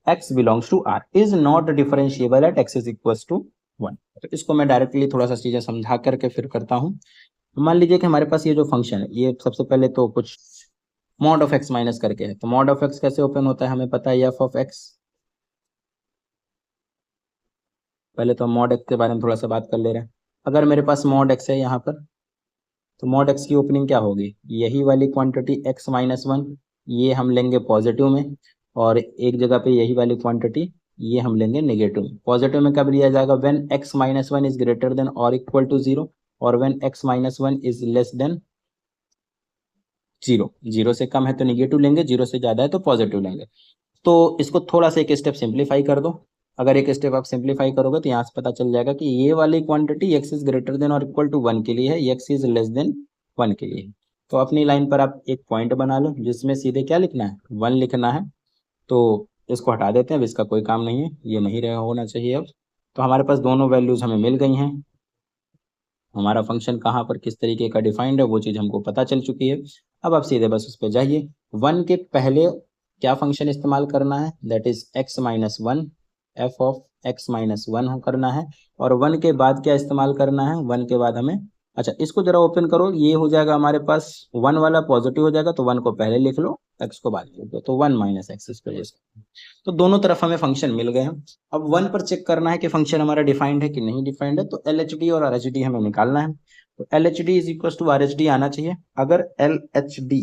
Speaker 1: x belongs to r is not differentiable at x is equal to 1। तो इसको मैं डायरेक्टली थोड़ा सा चीजें समझा करके फिर करता हूँ। मान लीजिए कि हमारे पास ये जो फंक्शन है ये सबसे पहले तो कुछ मॉड ऑफ एक्स माइनस करके है। तो मॉड ऑफ एक्स कैसे ओपन होता है हमें पता है, एफ ऑफ एक्स। पहले तो हम मॉड एक्स के बारे में थोड़ा सा बात कर ले रहे हैं। अगर मेरे पास मॉड एक्स है यहाँ पर, तो मॉड एक्स की ओपनिंग क्या होगी, यही वाली क्वांटिटी x-1 ये हम लेंगे पॉजिटिव में, और एक जगह पे यही वाली क्वांटिटी ये हम लेंगे नेगेटिव में। पॉजिटिव में कब लिया जाएगा, when x-1 is greater than और इक्वल टू 0, और when x-1 is less than 0। 0 से कम है तो नेगेटिव लेंगे, 0 से ज्यादा है तो पॉजिटिव लेंगे। तो इसको थोड़ा सा एक स्टेप सिंप्लीफाई कर दो। अगर एक स्टेप आप सिंप्लीफाई करोगे तो यहाँ से पता चल जाएगा कि ये वाली quantity x is greater than और इक्वल टू 1 के लिए है, x इज लेस देन 1 के लिए। तो अपनी लाइन पर आप एक पॉइंट बना लो जिसमें सीधे क्या लिखना है, 1 लिखना है। तो इसको हटा देते हैं, अब इसका कोई काम नहीं है, ये नहीं रहा होना चाहिए अब। तो हमारे पास दोनों वैल्यूज हमें मिल गई हैं। हमारा फंक्शन कहाँ पर किस तरीके का डिफाइंड है वो चीज़ हमको पता चल चुकी है। अब आप सीधे बस उस पर जाइए। 1 के पहले क्या फंक्शन इस्तेमाल करना है, that is x-1, F of x-1 करना है। और 1 के बाद क्या इस्तेमाल करना है, 1 के बाद हमें, अच्छा इसको जरा ओपन करो, ये हो जाएगा हमारे पास 1 वाला पॉजिटिव हो जाएगा, तो 1 को पहले लिख लो, x को बाद में लिख दो, तो 1 - x इस वजह से। तो दोनों तरफ हमें फंक्शन मिल गए हैं। अब 1 पर चेक करना है कि फंक्शन हमारा डिफाइंड है कि नहीं डिफाइंड है, तो LHD और RHD हमें निकालना है। तो LHD is equal to RHD आना चाहिए। अगर LHD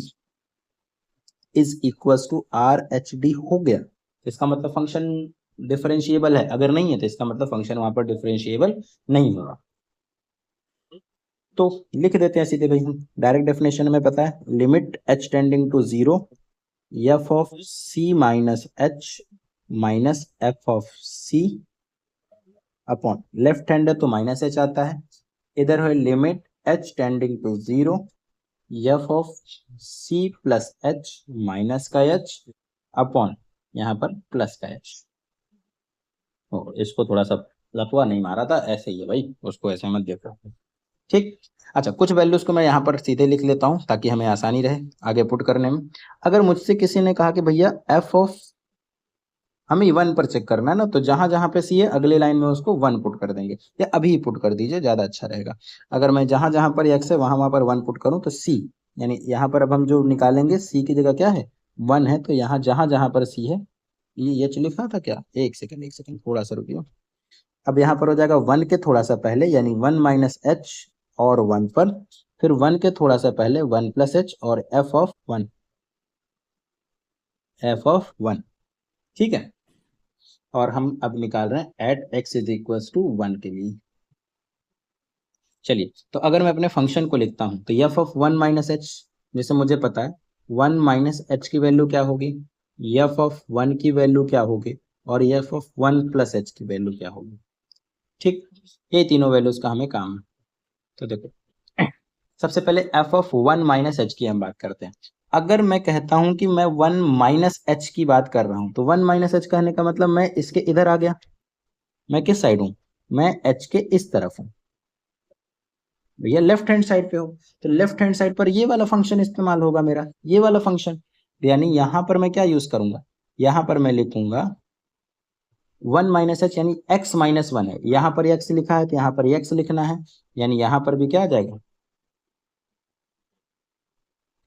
Speaker 1: is equal to RHD हो गया तो इसका मतलब फंक्शन डिफरेंशिएबल है, अगर नहीं है तो इसका मतलब फंक्शन वहां पर डिफरेंशिएबल नहीं होगा। तो लिख देते हैं सीधे भाई, हम डायरेक्ट डेफिनेशन में पता है, limit h tending to 0 f of c minus h minus f of c upon, left hand है तो माइनस एच आता है, इधर है limit h tending to 0 f of c plus h minus का h अपॉन यहाँ पर प्लस का h। इसको थोड़ा सा लफवा नहीं मारा था, ऐसे ही है भाई, उसको ऐसे मत देखो। ठीक, अच्छा कुछ वैल्यूज को मैं यहाँ पर सीधे लिख लेता हूँ ताकि हमें आसानी रहे आगे पुट करने में। अगर मुझसे किसी ने कहा कि भैया एफ ऑफ, हमें 1 पर चेक करना है ना, तो जहां जहां पे सी है अगले लाइन में उसको 1 पुट कर देंगे, या अभी पुट कर दीजिए ज्यादा अच्छा रहेगा। अगर मैं जहां जहां पर एक्स है वहां वहां पर 1 पुट करूं तो सी, यानी यहाँ पर अब हम जो निकालेंगे सी की जगह क्या है, 1 है, तो यहाँ जहां जहां पर सी है, ये एच लिखा था क्या, एक सेकंड थोड़ा सा रुकिए। अब यहाँ पर हो जाएगा 1 के थोड़ा सा पहले यानी 1 - एच और 1 पर, फिर 1 के थोड़ा सा पहले 1 प्लस एच और एफ ऑफ 1, एफ ऑफ 1। ठीक है, और हम अब निकाल रहे हैं at x is equal to 1 के लिए। चलिए, तो अगर मैं अपने फंक्शन को लिखता हूं तो एफ ऑफ 1 - एच, जैसे मुझे पता है 1 - एच की वैल्यू क्या होगी, एफ ऑफ 1 की वैल्यू क्या होगी, और एफ ऑफ 1 प्लस एच की वैल्यू क्या होगी। ठीक, ये तीनों वैल्यूज का हमें काम है। तो देखो, सबसे पहले एफ ऑफ 1 - एच की हम बात करते हैं। अगर मैं कहता हूं कि मैं 1 - एच की बात कर रहा हूं, तो 1 - एच कहने का मतलब मैं इसके इधर आ गया। मैं किस साइड हूं, मैं एच के इस तरफ हूं, भैया लेफ्ट हैंड साइड पे हो, तो लेफ्ट हैंड साइड पर ये वाला फंक्शन इस्तेमाल होगा मेरा, ये वाला फंक्शन। यानी यहां पर मैं क्या यूज करूंगा, यहां पर मैं लिखूंगा 1 - एच, यानी x-1 है, यहां पर x लिखा है तो यहां पर x लिखना है, यानी यहां पर भी क्या आ जाएगा,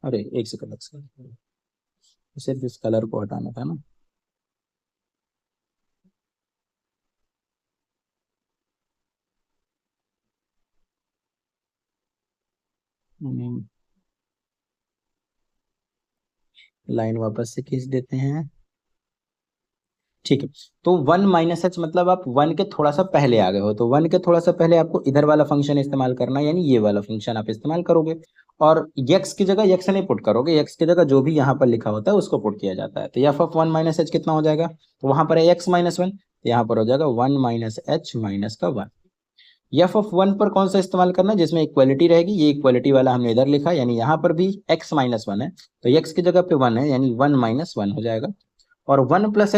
Speaker 1: अरे एक सेकंड, सिर्फ इस कलर को हटाना था ना। लाइन वापस से खींच देते हैं। ठीक है। तो 1 माइनस एच मतलब आप 1 के थोड़ा सा पहले आ गए हो, तो 1 के थोड़ा सा पहले आपको इधर वाला फंक्शन इस्तेमाल करना है, यानी ये वाला फंक्शन आप इस्तेमाल करोगे। और यक्स की जगह यक्स नहीं पुट करोगे, यक्स की जगह जो भी यहाँ पर लिखा होता है उसको पुट किया जाता है। तो एफ ऑफ 1 माइनस एच कितना हो जाएगा, तो वहां पर है एक्स माइनस 1, तो यहाँ पर हो जाएगा 1 माइनस एच माइनस का 1। एफ ऑफ 1 पर कौन सा इस्तेमाल करना है, जिसमें इक्वालिटी रहेगी, ये इक्वालिटी वाला हमने इधर लिखा, यानी यहाँ पर भी एक्स माइनस 1 है, तो एक्स की जगह पे 1 है, यानी 1 माइनस 1 हो जाएगा। और 1 प्लस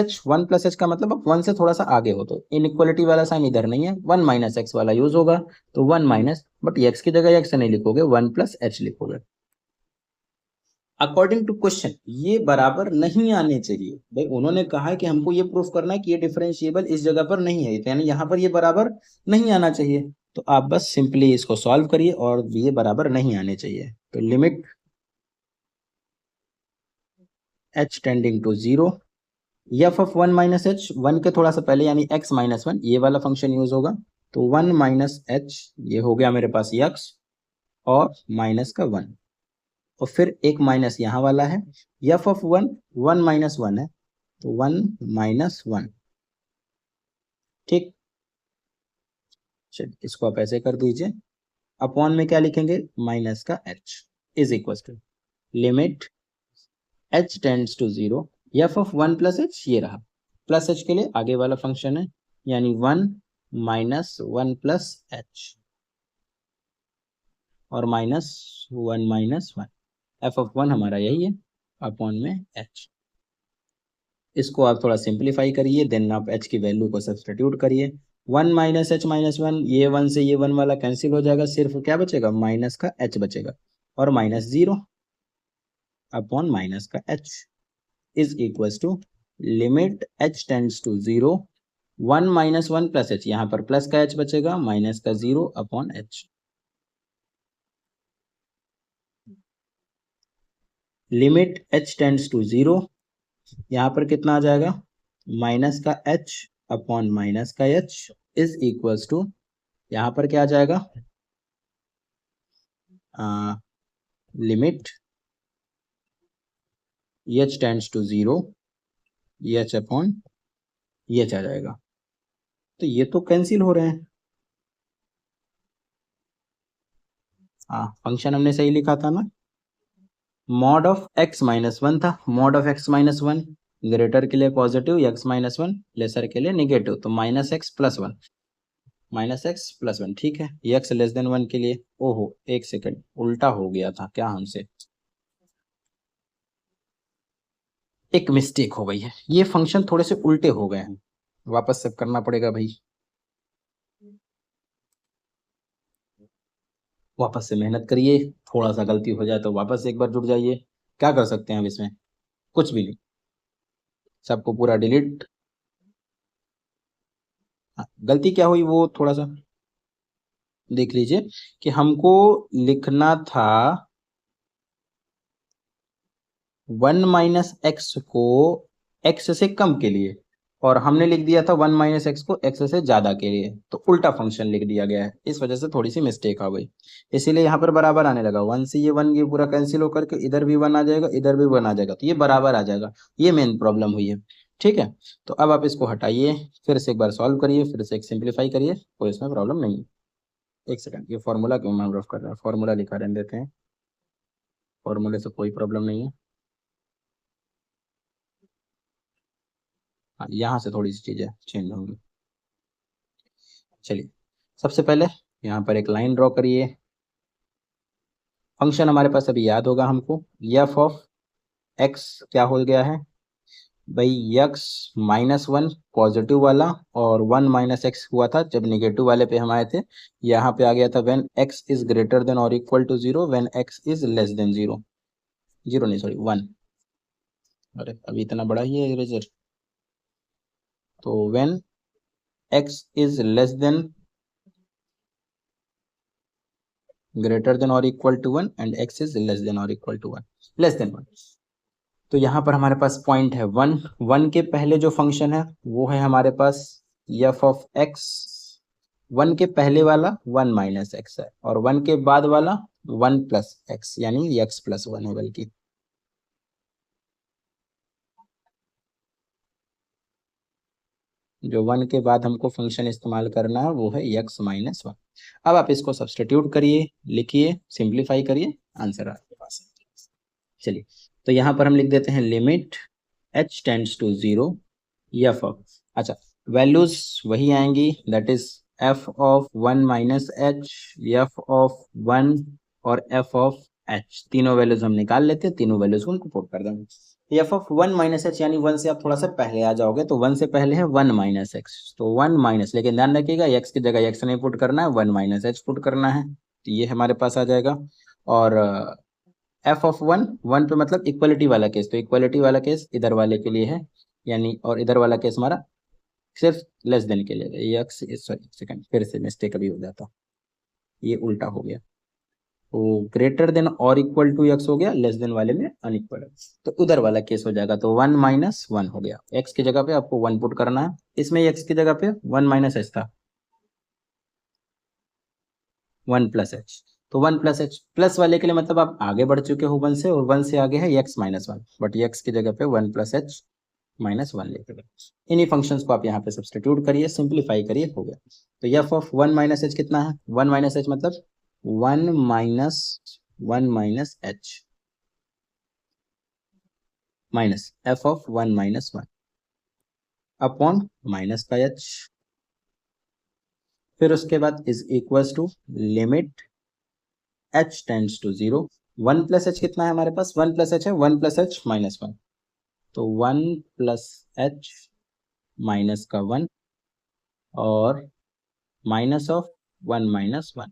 Speaker 1: एच का मतलब आप 1 से थोड़ा सा आगे हो, तो इनइक्वालिटी वाला साइन इधर नहीं है, 1 माइनस एक्स वाला यूज होगा, तो 1 माइनस, बट एक्स की जगह एक्स नहीं लिखोगे, 1 प्लस एच लिखोगे। अकॉर्डिंग टू क्वेश्चन ये बराबर नहीं आने चाहिए भाई, उन्होंने कहा है कि हमको ये प्रूफ करना है कि ये डिफरेंशिएबल इस जगह पर नहीं है, यानी यहाँ पर ये बराबर नहीं आना चाहिए। तो आप बस सिंपली इसको सॉल्व करिए और ये बराबर नहीं आने चाहिए। तो limit h tending to 0, F of 1 minus h, 1 के थोड़ा सा पहले यानी x माइनस 1, ये वाला फंक्शन यूज होगा, तो 1 माइनस एच, ये हो गया मेरे पास x और माइनस का 1, और फिर एक माइनस यहाँ वाला है, एफ ऑफ 1 1 माइनस 1 है, तो 1 माइनस 1। ठीक, चलिए इसको आप ऐसे कर दीजिए, अपॉन में क्या लिखेंगे, माइनस का h is equal to limit h tends to 0, F of 1 plus h, ये रहा, प्लस एच के लिए आगे वाला फंक्शन है, यानी 1 माइनस 1 प्लस एच और माइनस 1 माइनस 1, एफ ऑफ 1 हमारा यही है, अपॉन में h। इसको आप थोड़ा सिंप्लीफाई करिए, देन आप h की वैल्यू को सब्सटीट्यूट करिए, 1 माइनस एच माइनस 1, ये 1 से ये 1 वाला कैंसिल हो जाएगा, सिर्फ क्या बचेगा, माइनस का h बचेगा, और माइनस 0 अपॉन माइनस का h is equal to limit h tends to 0, 1 minus 1 plus h, यहाँ पर प्लस का h बचेगा, माइनस का 0 upon h। Limit h tends to 0, यहाँ पर कितना आ जाएगा, माइनस का h अपॉन माइनस का h इज इक्वल्स टू, यहाँ पर क्या आ जाएगा, limit h tends to 0, h upon h आ जाएगा। तो ये तो कैंसिल हो रहे हैं, हाँ फंक्शन हमने सही लिखा था ना, मॉड ऑफ x माइनस 1 था, mod of x minus 1 greater के लिए पॉजिटिव, x माइनस 1 लेसर के लिए निगेटिव, तो minus x plus 1, minus x plus 1, ठीक है, x लेस देन 1 के लिए, ओहो एक सेकंड उल्टा हो गया था क्या हमसे, एक मिस्टेक हो गई है, ये फंक्शन थोड़े से उल्टे हो गए हैं, वापस से करना पड़ेगा भाई, वापस से मेहनत करिए, थोड़ा सा गलती हो जाए तो वापस एक बार जुड़ जाइए, क्या कर सकते हैं अब इसमें, कुछ भी नहीं, सबको पूरा डिलीट। हाँ, गलती क्या हुई वो थोड़ा सा देख लीजिए, कि हमको लिखना था 1 माइनस एक्स को x से कम के लिए, और हमने लिख दिया था 1 माइनस एक्स को x से ज्यादा के लिए, तो उल्टा फंक्शन लिख दिया गया है, इस वजह से थोड़ी सी मिस्टेक आ गई, इसीलिए यहाँ पर बराबर आने लगा, 1 से ये 1 ये पूरा कैंसिल होकर के इधर भी 1 आ जाएगा, इधर भी 1 आ जाएगा, तो ये बराबर आ जाएगा, ये मेन प्रॉब्लम हुई है। ठीक है, तो अब आप इसको हटाइए, फिर से एक बार सॉल्व करिए, फिर से एक सिंप्लीफाई करिए, कोई इसमें प्रॉब्लम नहीं है। एक सेकंड, ये फॉर्मूला क्यों मैं रफ कर रहा है, फॉर्मूला लिखा रहने देते हैं, फॉर्मूले से कोई प्रॉब्लम नहीं है। हाँ यहाँ से थोड़ी सी चीजें चेंज होंगी। चलिए सबसे पहले यहाँ पर एक लाइन ड्रॉ करिए, फंक्शन हमारे पास अभी याद होगा हमको, एफ ऑफ एक्स क्या हो गया है भाई, एक्स माइनस 1 पॉजिटिव वाला, और 1 माइनस एक्स हुआ था जब निगेटिव वाले पे हम आए थे, यहाँ पे आ गया था when X is greater than और equal to 0, when X is less than 0, 0 नहीं सॉरी 1, अरे अभी इतना बड़ा ही है इरेजर, तो when X is less than greater than और equal to 1 and x is less than और इक्वल टू 1, लेस देन 1, तो यहाँ पर हमारे पास पॉइंट है 1, 1 के पहले जो फंक्शन है वो है हमारे पास एफ ऑफ एक्स, 1 के पहले वाला 1 माइनस एक्स है, और 1 के बाद वाला 1 प्लस एक्स, यानी x प्लस 1 है, बल्कि जो 1 के बाद हमको फंक्शन इस्तेमाल करना है वो है x माइनस 1। अब आप इसको सब्सटीट्यूट करिए, लिखिए, सिंप्लीफाई करिए, आंसर आपके पास है। चलिए, तो यहाँ पर हम लिख देते हैं limit h tends to 0 F of, अच्छा वैल्यूज वही आएंगी, that is f of 1 minus h, f of 1 और f ऑफ h, तीनों वैल्यूज हम निकाल लेते हैं, तीनों वैल्यूज को उनको पुट कर देंगे। एफ ऑफ 1 माइनस एच यानी 1 से आप थोड़ा सा पहले आ जाओगे, तो 1 से पहले है 1 माइनस एक्स, तो 1 माइनस, लेकिन ध्यान रखिएगा x की जगह x नहीं पुट करना है, 1 माइनस एच पुट करना है, तो ये हमारे पास आ जाएगा। और एफ ऑफ 1, 1 पे मतलब इक्वलिटी वाला केस, तो इक्वलिटी वाला केस इधर वाले के लिए है, यानी और इधर वाला केस हमारा सिर्फ लेस देन के लिए, एक्स, सॉरी सेकंड, फिर से मिस्टेक अभी हो जाता, ये उल्टा हो गया, तो ग्रेटर देन और इक्वल टू एक्स हो गया, लेस देन वाले में अनइक्वल, तो उधर वाला केस हो जाएगा, तो 1 माइनस 1 हो गया, एक्स की जगह पे आपको 1 पुट करना है, इसमें एक्स की जगह पे 1 माइनस एच था, 1 प्लस एच, तो 1 प्लस एच प्लस वाले के लिए मतलब आप आगे बढ़ चुके हो 1 से, और 1 से आगे है एक्स माइनस 1, बट एक्स की जगह पे 1 प्लस एच माइनस 1 लेके गए। इन्हीं फंक्शंस को आप यहाँ पे सब्सटीट्यूट करिए, सिंप्लीफाई करिए, हो गया। तो एफ ऑफ 1 माइनस एच कितना है, 1 माइनस एच मतलब 1 minus H minus F of 1 minus 1 upon minus का एच, फिर उसके बाद is equals to limit h tends to 0, 1 plus h कितना है हमारे पास, 1 प्लस एच है 1 प्लस एच माइनस 1, तो 1 प्लस एच माइनस का 1 और minus of 1 minus 1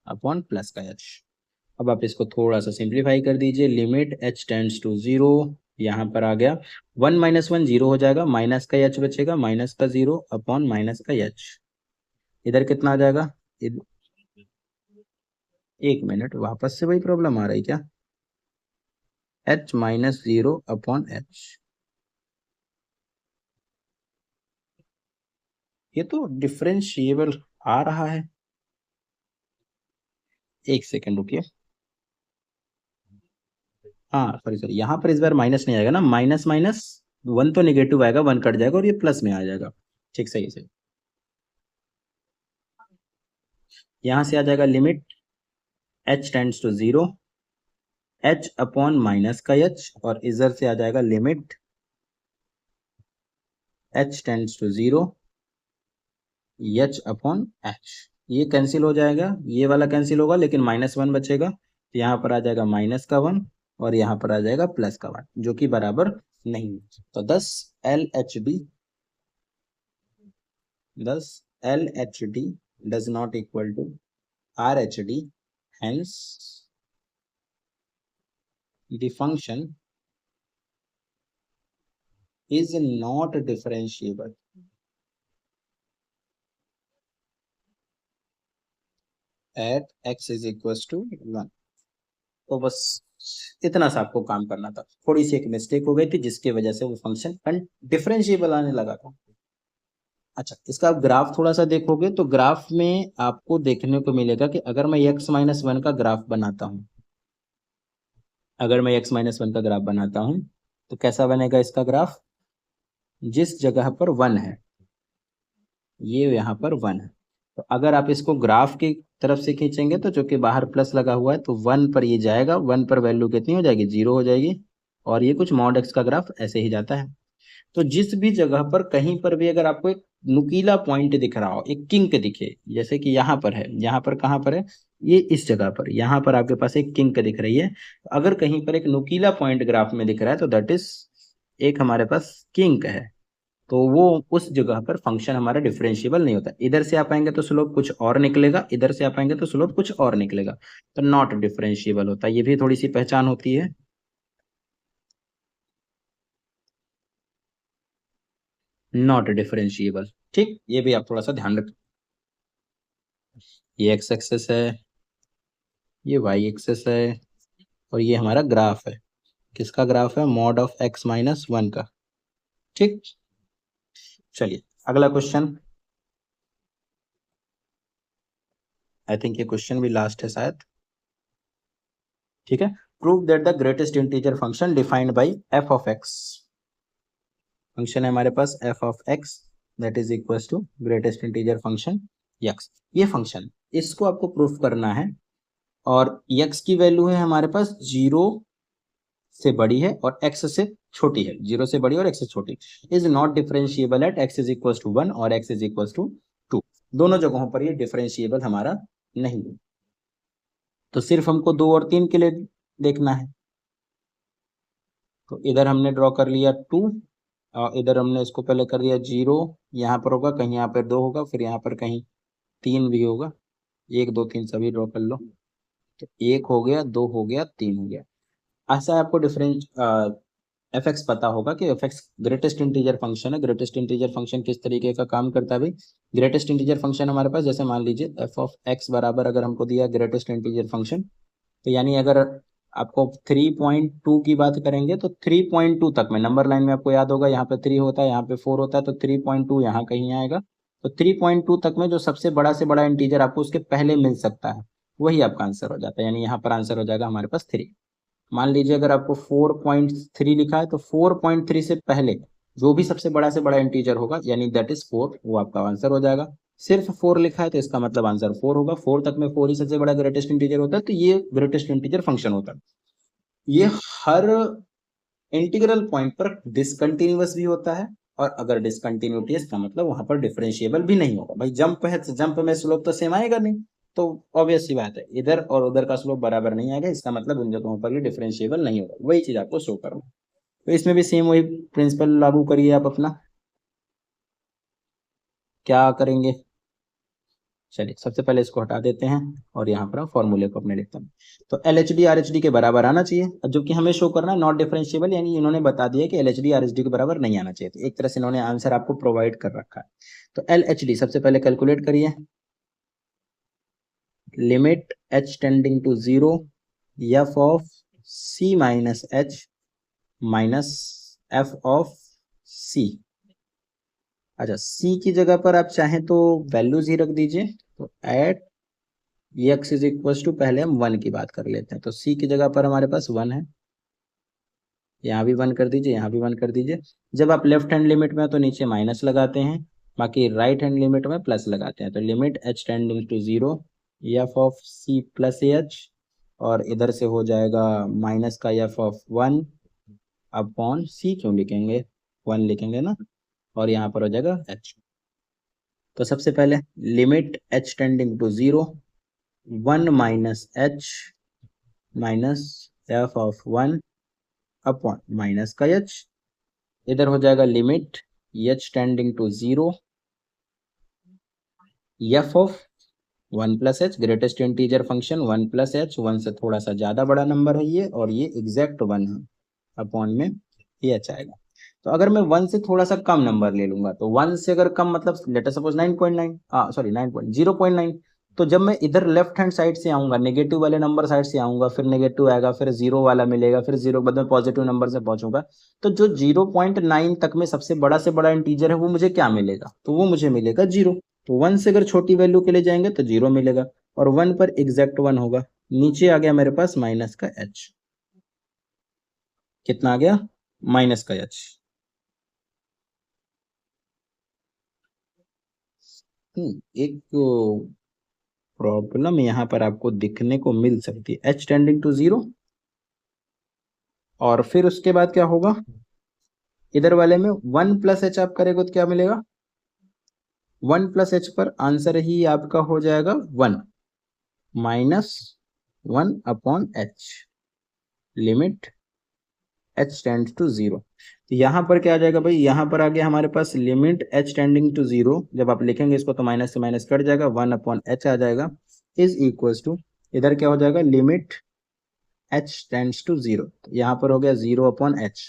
Speaker 1: upon plus का एच। अब आप इसको थोड़ा सा सिंप्लीफाई कर दीजिए, लिमिट एच टेंड्स टू 0, यहाँ पर आ गया 1 माइनस 1 0 हो जाएगा, माइनस का एच बचेगा, माइनस का 0 अपॉन माइनस का एच, इधर कितना आ जाएगा, एक मिनट, वापस से वही प्रॉब्लम आ रही क्या, एच माइनस 0 अपॉन एच, ये तो डिफरेंशिएबल आ रहा है, एक सेकेंड रुकिए, हाँ सॉरी सॉरी, यहाँ पर इस बार माइनस नहीं आएगा ना, माइनस माइनस 1 तो नेगेटिव आएगा, 1 कट जाएगा और ये प्लस में आ जाएगा, ठीक सही से, यहाँ से आ जाएगा limit h tends to 0 h upon minus का एच, और इधर से आ जाएगा limit h tends to 0 h upon h, ये कैंसिल हो जाएगा, ये वाला कैंसिल होगा, लेकिन माइनस 1 बचेगा, तो यहाँ पर आ जाएगा माइनस का 1 और यहाँ पर आ जाएगा प्लस का 1, जो कि बराबर नहीं, तो 10 L H D does not equal to R H D, hence the function is not differentiable at x is equals to 1। तो बस इतना सा आपको काम करना था, थोड़ी सी एक मिस्टेक हो गई थी जिसकी वजह से वो फंक्शन डिफरेंशिएबल आने लगा था। अच्छा, इसका आप ग्राफ थोड़ा सा देखोगे तो ग्राफ में आपको देखने को मिलेगा कि अगर मैं x माइनस 1 का ग्राफ बनाता हूं, अगर मैं x माइनस 1 का ग्राफ बनाता हूं तो कैसा बनेगा इसका ग्राफ, जिस जगह पर 1 है, ये यहाँ पर 1 है, तो अगर आप इसको ग्राफ की तरफ से खींचेंगे तो जो कि बाहर प्लस लगा हुआ है, तो 1 पर ये जाएगा, 1 पर वैल्यू कितनी हो जाएगी, 0 हो जाएगी, और ये कुछ मॉड एक्स का ग्राफ ऐसे ही जाता है। तो जिस भी जगह पर कहीं पर भी अगर आपको एक नुकीला पॉइंट दिख रहा हो, एक किंक दिखे, जैसे कि यहाँ पर है, यहाँ पर कहाँ पर है, ये इस जगह पर, यहाँ पर आपके पास एक किंक दिख रही है, तो अगर कहीं पर एक नुकीला पॉइंट ग्राफ में दिख रहा है तो दैट इज एक हमारे पास किंक है, तो वो उस जगह पर फंक्शन हमारा डिफरेंशिएबल नहीं होता, इधर से आप आएंगे तो स्लोप कुछ और निकलेगा, इधर से आप आएंगे तो स्लोप कुछ और निकलेगा, तो नॉट डिफरेंशिएबल होता, ये भी थोड़ी सी पहचान होती है। नॉट डिफरेंशिएबल, ठीक, ये भी आप थोड़ा सा ध्यान रखें। ये एक्स एक्सेस है, ये वाई एक्सेस है, और ये हमारा ग्राफ है, किसका ग्राफ है, मॉड ऑफ एक्स माइनस 1 का, ठीक। चलिए अगला क्वेश्चन, आई थिंक ये क्वेश्चन भी लास्ट है शायद, ठीक है। Prove that the greatest integer function defined by F of X, function है हमारे पास F of X that is equal to greatest integer function X. ये फंक्शन इसको आपको प्रूफ करना है और एक्स की वैल्यू है हमारे पास 0 से बड़ी है और x से छोटी है, 0 से बड़ी और x से छोटी, is not differentiable at x is equal to 1 और x इज इक्वल टू 2। दोनों जगहों पर ये डिफरेंशिएबल हमारा नहीं है। तो सिर्फ हमको 2 और 3 के लिए देखना है। तो इधर हमने ड्रॉ कर लिया 2 और इधर हमने इसको पहले कर दिया 0, यहाँ पर होगा कहीं, यहाँ पर 2 होगा, फिर यहाँ पर कहीं 3 भी होगा, 1 2 3 सभी ड्रॉ कर लो। तो 1 हो गया, 2 हो गया, 3 हो गया। ऐसा आपको डिफरेंस एफ एक्स पता होगा कि F x greatest integer function है। ग्रेटेस्ट इंटीजर फंक्शन किस तरीके का काम करता है भाई? ग्रेटेस्ट इंटीजर फंक्शन हमारे पास जैसे मान लीजिए एफ ऑफ एक्स बराबर अगर हमको दिया ग्रेटेस्ट इंटीजर फंक्शन, तो यानी अगर आपको 3.2 की बात करेंगे तो 3.2 तक में नंबर लाइन में आपको याद होगा यहाँ पे 3 होता है, यहाँ पे 4 होता है, तो 3.2 यहाँ कहीं आएगा। तो 3.2 तक में जो सबसे बड़ा से बड़ा इंटीजर आपको उसके पहले मिल सकता है वही आपका आंसर हो जाता है, यानी यहाँ पर आंसर हो जाएगा हमारे पास 3। मान लीजिए अगर आपको 4.3 लिखा है तो 4.3 से पहले जो भी सबसे बड़ा से बड़ा इंटीजर होगा यानी दैट इज 4, वो आपका आंसर हो जाएगा। सिर्फ 4 लिखा है तो इसका मतलब आंसर 4 होगा। 4 तक में 4 ही सबसे बड़ा ग्रेटेस्ट इंटीजर होता है, तो ये ग्रेटेस्ट इंटीजर फंक्शन होता है। ये हर इंटीग्रल पॉइंट पर डिसकंटिन्यूअस भी होता है और अगर डिसकंटिन्यूटी है इसका मतलब वहां पर डिफरेंशिएबल भी नहीं होगा। भाई जंप है तो जंप में स्लोप तो सेम आएगा नहीं, तो ऑब्वियस सी बात है इधर और उधर का स्लोप बराबर नहीं आएगा, इसका मतलब उन जगहों पर भी डिफरेंशिएबल नहीं होगा। वही चीज आपको शो करना। तो इसमें भी सेम वही प्रिंसिपल लागू करिए आप अपना। क्या करेंगे? चलिए सबसे पहले इसको हटा देते हैं और यहाँ पर फॉर्मूले को अपने लिखते हैं। तो L H D R H D के बराबर आना चाहिए, जो कि हमें शो करना है नॉट डिफरेंशिएबल, यानी इन्होंने बता दिया कि L H D R H D के बराबर नहीं आना चाहिए। तो एक तरह से इन्होंने आंसर आपको प्रोवाइड कर रखा है। तो एल एच डी सबसे पहले कैलकुलेट करिए। Limit H tending to 0 F of C minus H minus F of C. अच्छा, सी की जगह पर आप चाहें तो वैल्यूज ही रख दीजिए। तो at x is equal to, पहले हम 1 की बात कर लेते हैं, तो सी की जगह पर हमारे पास 1 है, यहाँ भी 1 कर दीजिए, यहाँ भी 1 कर दीजिए। जब आप लेफ्ट हैंड लिमिट में हो तो नीचे माइनस लगाते हैं, बाकी राइट हैंड लिमिट में प्लस लगाते हैं। तो limit H tending to 0 F of c plus h, और इधर से हो जाएगा माइनस का एफ ऑफ 1 अपॉन सी, क्यों लिखेंगे 1 लिखेंगे ना, और यहाँ पर हो जाएगा एच। तो सबसे पहले limit H tending to 0 1 minus H minus F of 1 upon minus का एच, इधर हो जाएगा limit H tending to 0 F of 1 plus h, greatest integer function 1 plus h, 1 से थोड़ा सा ज्यादा बड़ा नंबर है ये, और ये एग्जैक्ट 1 है, अपॉन में ये एच आएगा। तो अगर मैं 1 से थोड़ा सा कम नंबर ले लूंगा, तो 1 से अगर कम मतलब लेटर सपोज 9.9, सॉरी 9.0.9, तो जब मैं इधर लेफ्ट हैंड साइड से आऊंगा, नेगेटिव वाले नंबर साइड से आऊंगा, फिर नेगेटिव आएगा, फिर जीरो वाला मिलेगा, फिर जीरो के बाद में पॉजिटिव नंबर से पहुंचूंगा, तो जो 0.9 तक में सबसे बड़ा से बड़ा इंटीजर है वो मुझे क्या मिलेगा? तो वो मुझे मिलेगा 0। तो 1 से अगर छोटी वैल्यू के लिए जाएंगे तो 0 मिलेगा, और 1 पर एग्जैक्ट 1 होगा। नीचे आ गया मेरे पास माइनस का एच, कितना आ गया? माइनस का एच। एक प्रॉब्लम यहाँ पर आपको दिखने को मिल सकती है, एच टेंडिंग टू 0, और फिर उसके बाद क्या होगा? इधर वाले में 1 प्लस एच आप करेंगे तो क्या मिलेगा? 1 प्लस एच पर आंसर ही आपका हो जाएगा 1 minus 1 upon h, limit h tends to 0। तो यहाँ पर क्या आ जाएगा भाई? यहाँ पर आ गया हमारे पास लिमिट एच टेंडिंग टू 0, जब आप लिखेंगे इसको तो माइनस से माइनस कट जाएगा, 1 अपॉन एच आ जाएगा, इज इक्वल टू, इधर क्या हो जाएगा? लिमिट एच टेंड्स टू 0, यहाँ पर हो गया 0 अपॉन एच।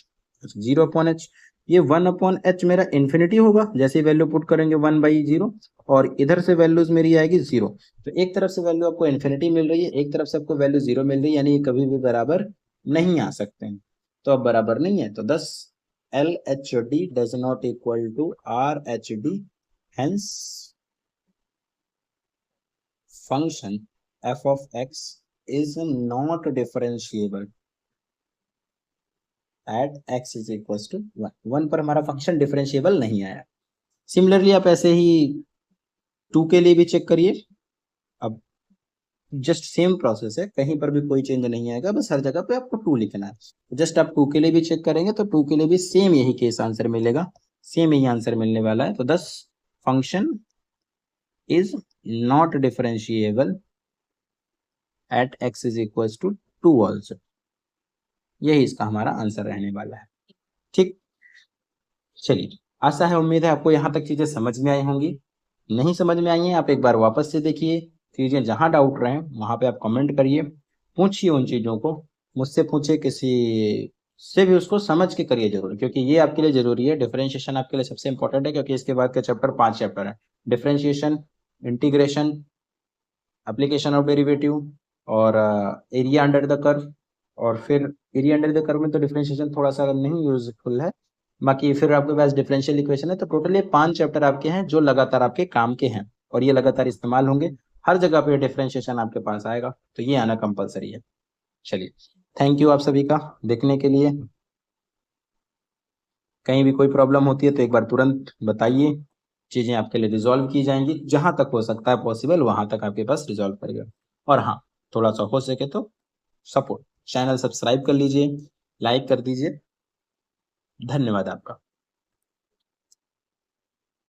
Speaker 1: 0 अपॉन एच, ये 1 अपॉन एच मेरा इन्फिनिटी होगा, जैसे ही वैल्यू पुट करेंगे 1/0, और इधर से वैल्यूज मेरी आएगी 0। तो एक तरफ से वैल्यू आपको इन्फिनिटी मिल रही है, एक तरफ से आपको वैल्यू 0 मिल रही है, यानी ये कभी भी बराबर नहीं आ सकते हैं। तो अब बराबर नहीं है, तो thus L H D does not equal to R H D, hence function f of x is not differentiable at x is equal to 1 पर हमारा फंक्शन डिफरेंशिएबल नहीं आया। सिमिलरली आप ऐसे ही 2 के लिए भी चेक करिए। अब जस्ट सेम प्रोसेस है, कहीं पर भी कोई चेंज नहीं आएगा, बस हर जगह पे आपको 2 लिखना है। जस्ट आप 2 के लिए भी चेक करेंगे तो 2 के लिए भी सेम यही केस आंसर मिलेगा, सेम यही आंसर मिलने वाला है। तो thus function is not differentiable at x is equal to 2 also. यही इसका हमारा आंसर रहने वाला है। ठीक, चलिए, आशा है उम्मीद है आपको यहाँ तक चीजें समझ में आई होंगी। नहीं समझ में आई हैं आप एक बार वापस से देखिए, चीजें जहां डाउट रहे वहां पे आप कमेंट करिए, पूछिए उन चीजों को, मुझसे पूछिए, किसी से भी उसको समझ के करिए जरूर, क्योंकि ये आपके लिए जरूरी है। डिफरेंशिएशन आपके लिए सबसे इंपॉर्टेंट है, क्योंकि इसके बाद के चैप्टर 5 चैप्टर है। Differentiation, integration, application of derivative और एरिया अंडर द कर्व। और फिर एरिया अंडर द कर्व में तो डिफरेंशिएशन थोड़ा सा नहीं यूजफुल है, बाकी फिर आपके पास डिफरेंशियल इक्वेशन है। तो टोटल ये 5 चैप्टर आपके हैं जो लगातार आपके काम के हैं, और ये लगातार इस्तेमाल होंगे, हर जगह पे डिफरेंशिएशन आपके पास आएगा, तो ये आना कंपलसरी है। चलिए, थैंक यू आप सभी का देखने के लिए। कहीं भी कोई प्रॉब्लम होती है तो एक बार तुरंत बताइए, चीजें आपके लिए रिजॉल्व की जाएंगी, जहां तक हो सकता है पॉसिबल वहां तक आपके पास रिजॉल्व करेगा। और हाँ, थोड़ा सा हो सके तो सपोर्ट, चैनल सब्सक्राइब कर लीजिए, लाइक कर दीजिए। धन्यवाद आपका।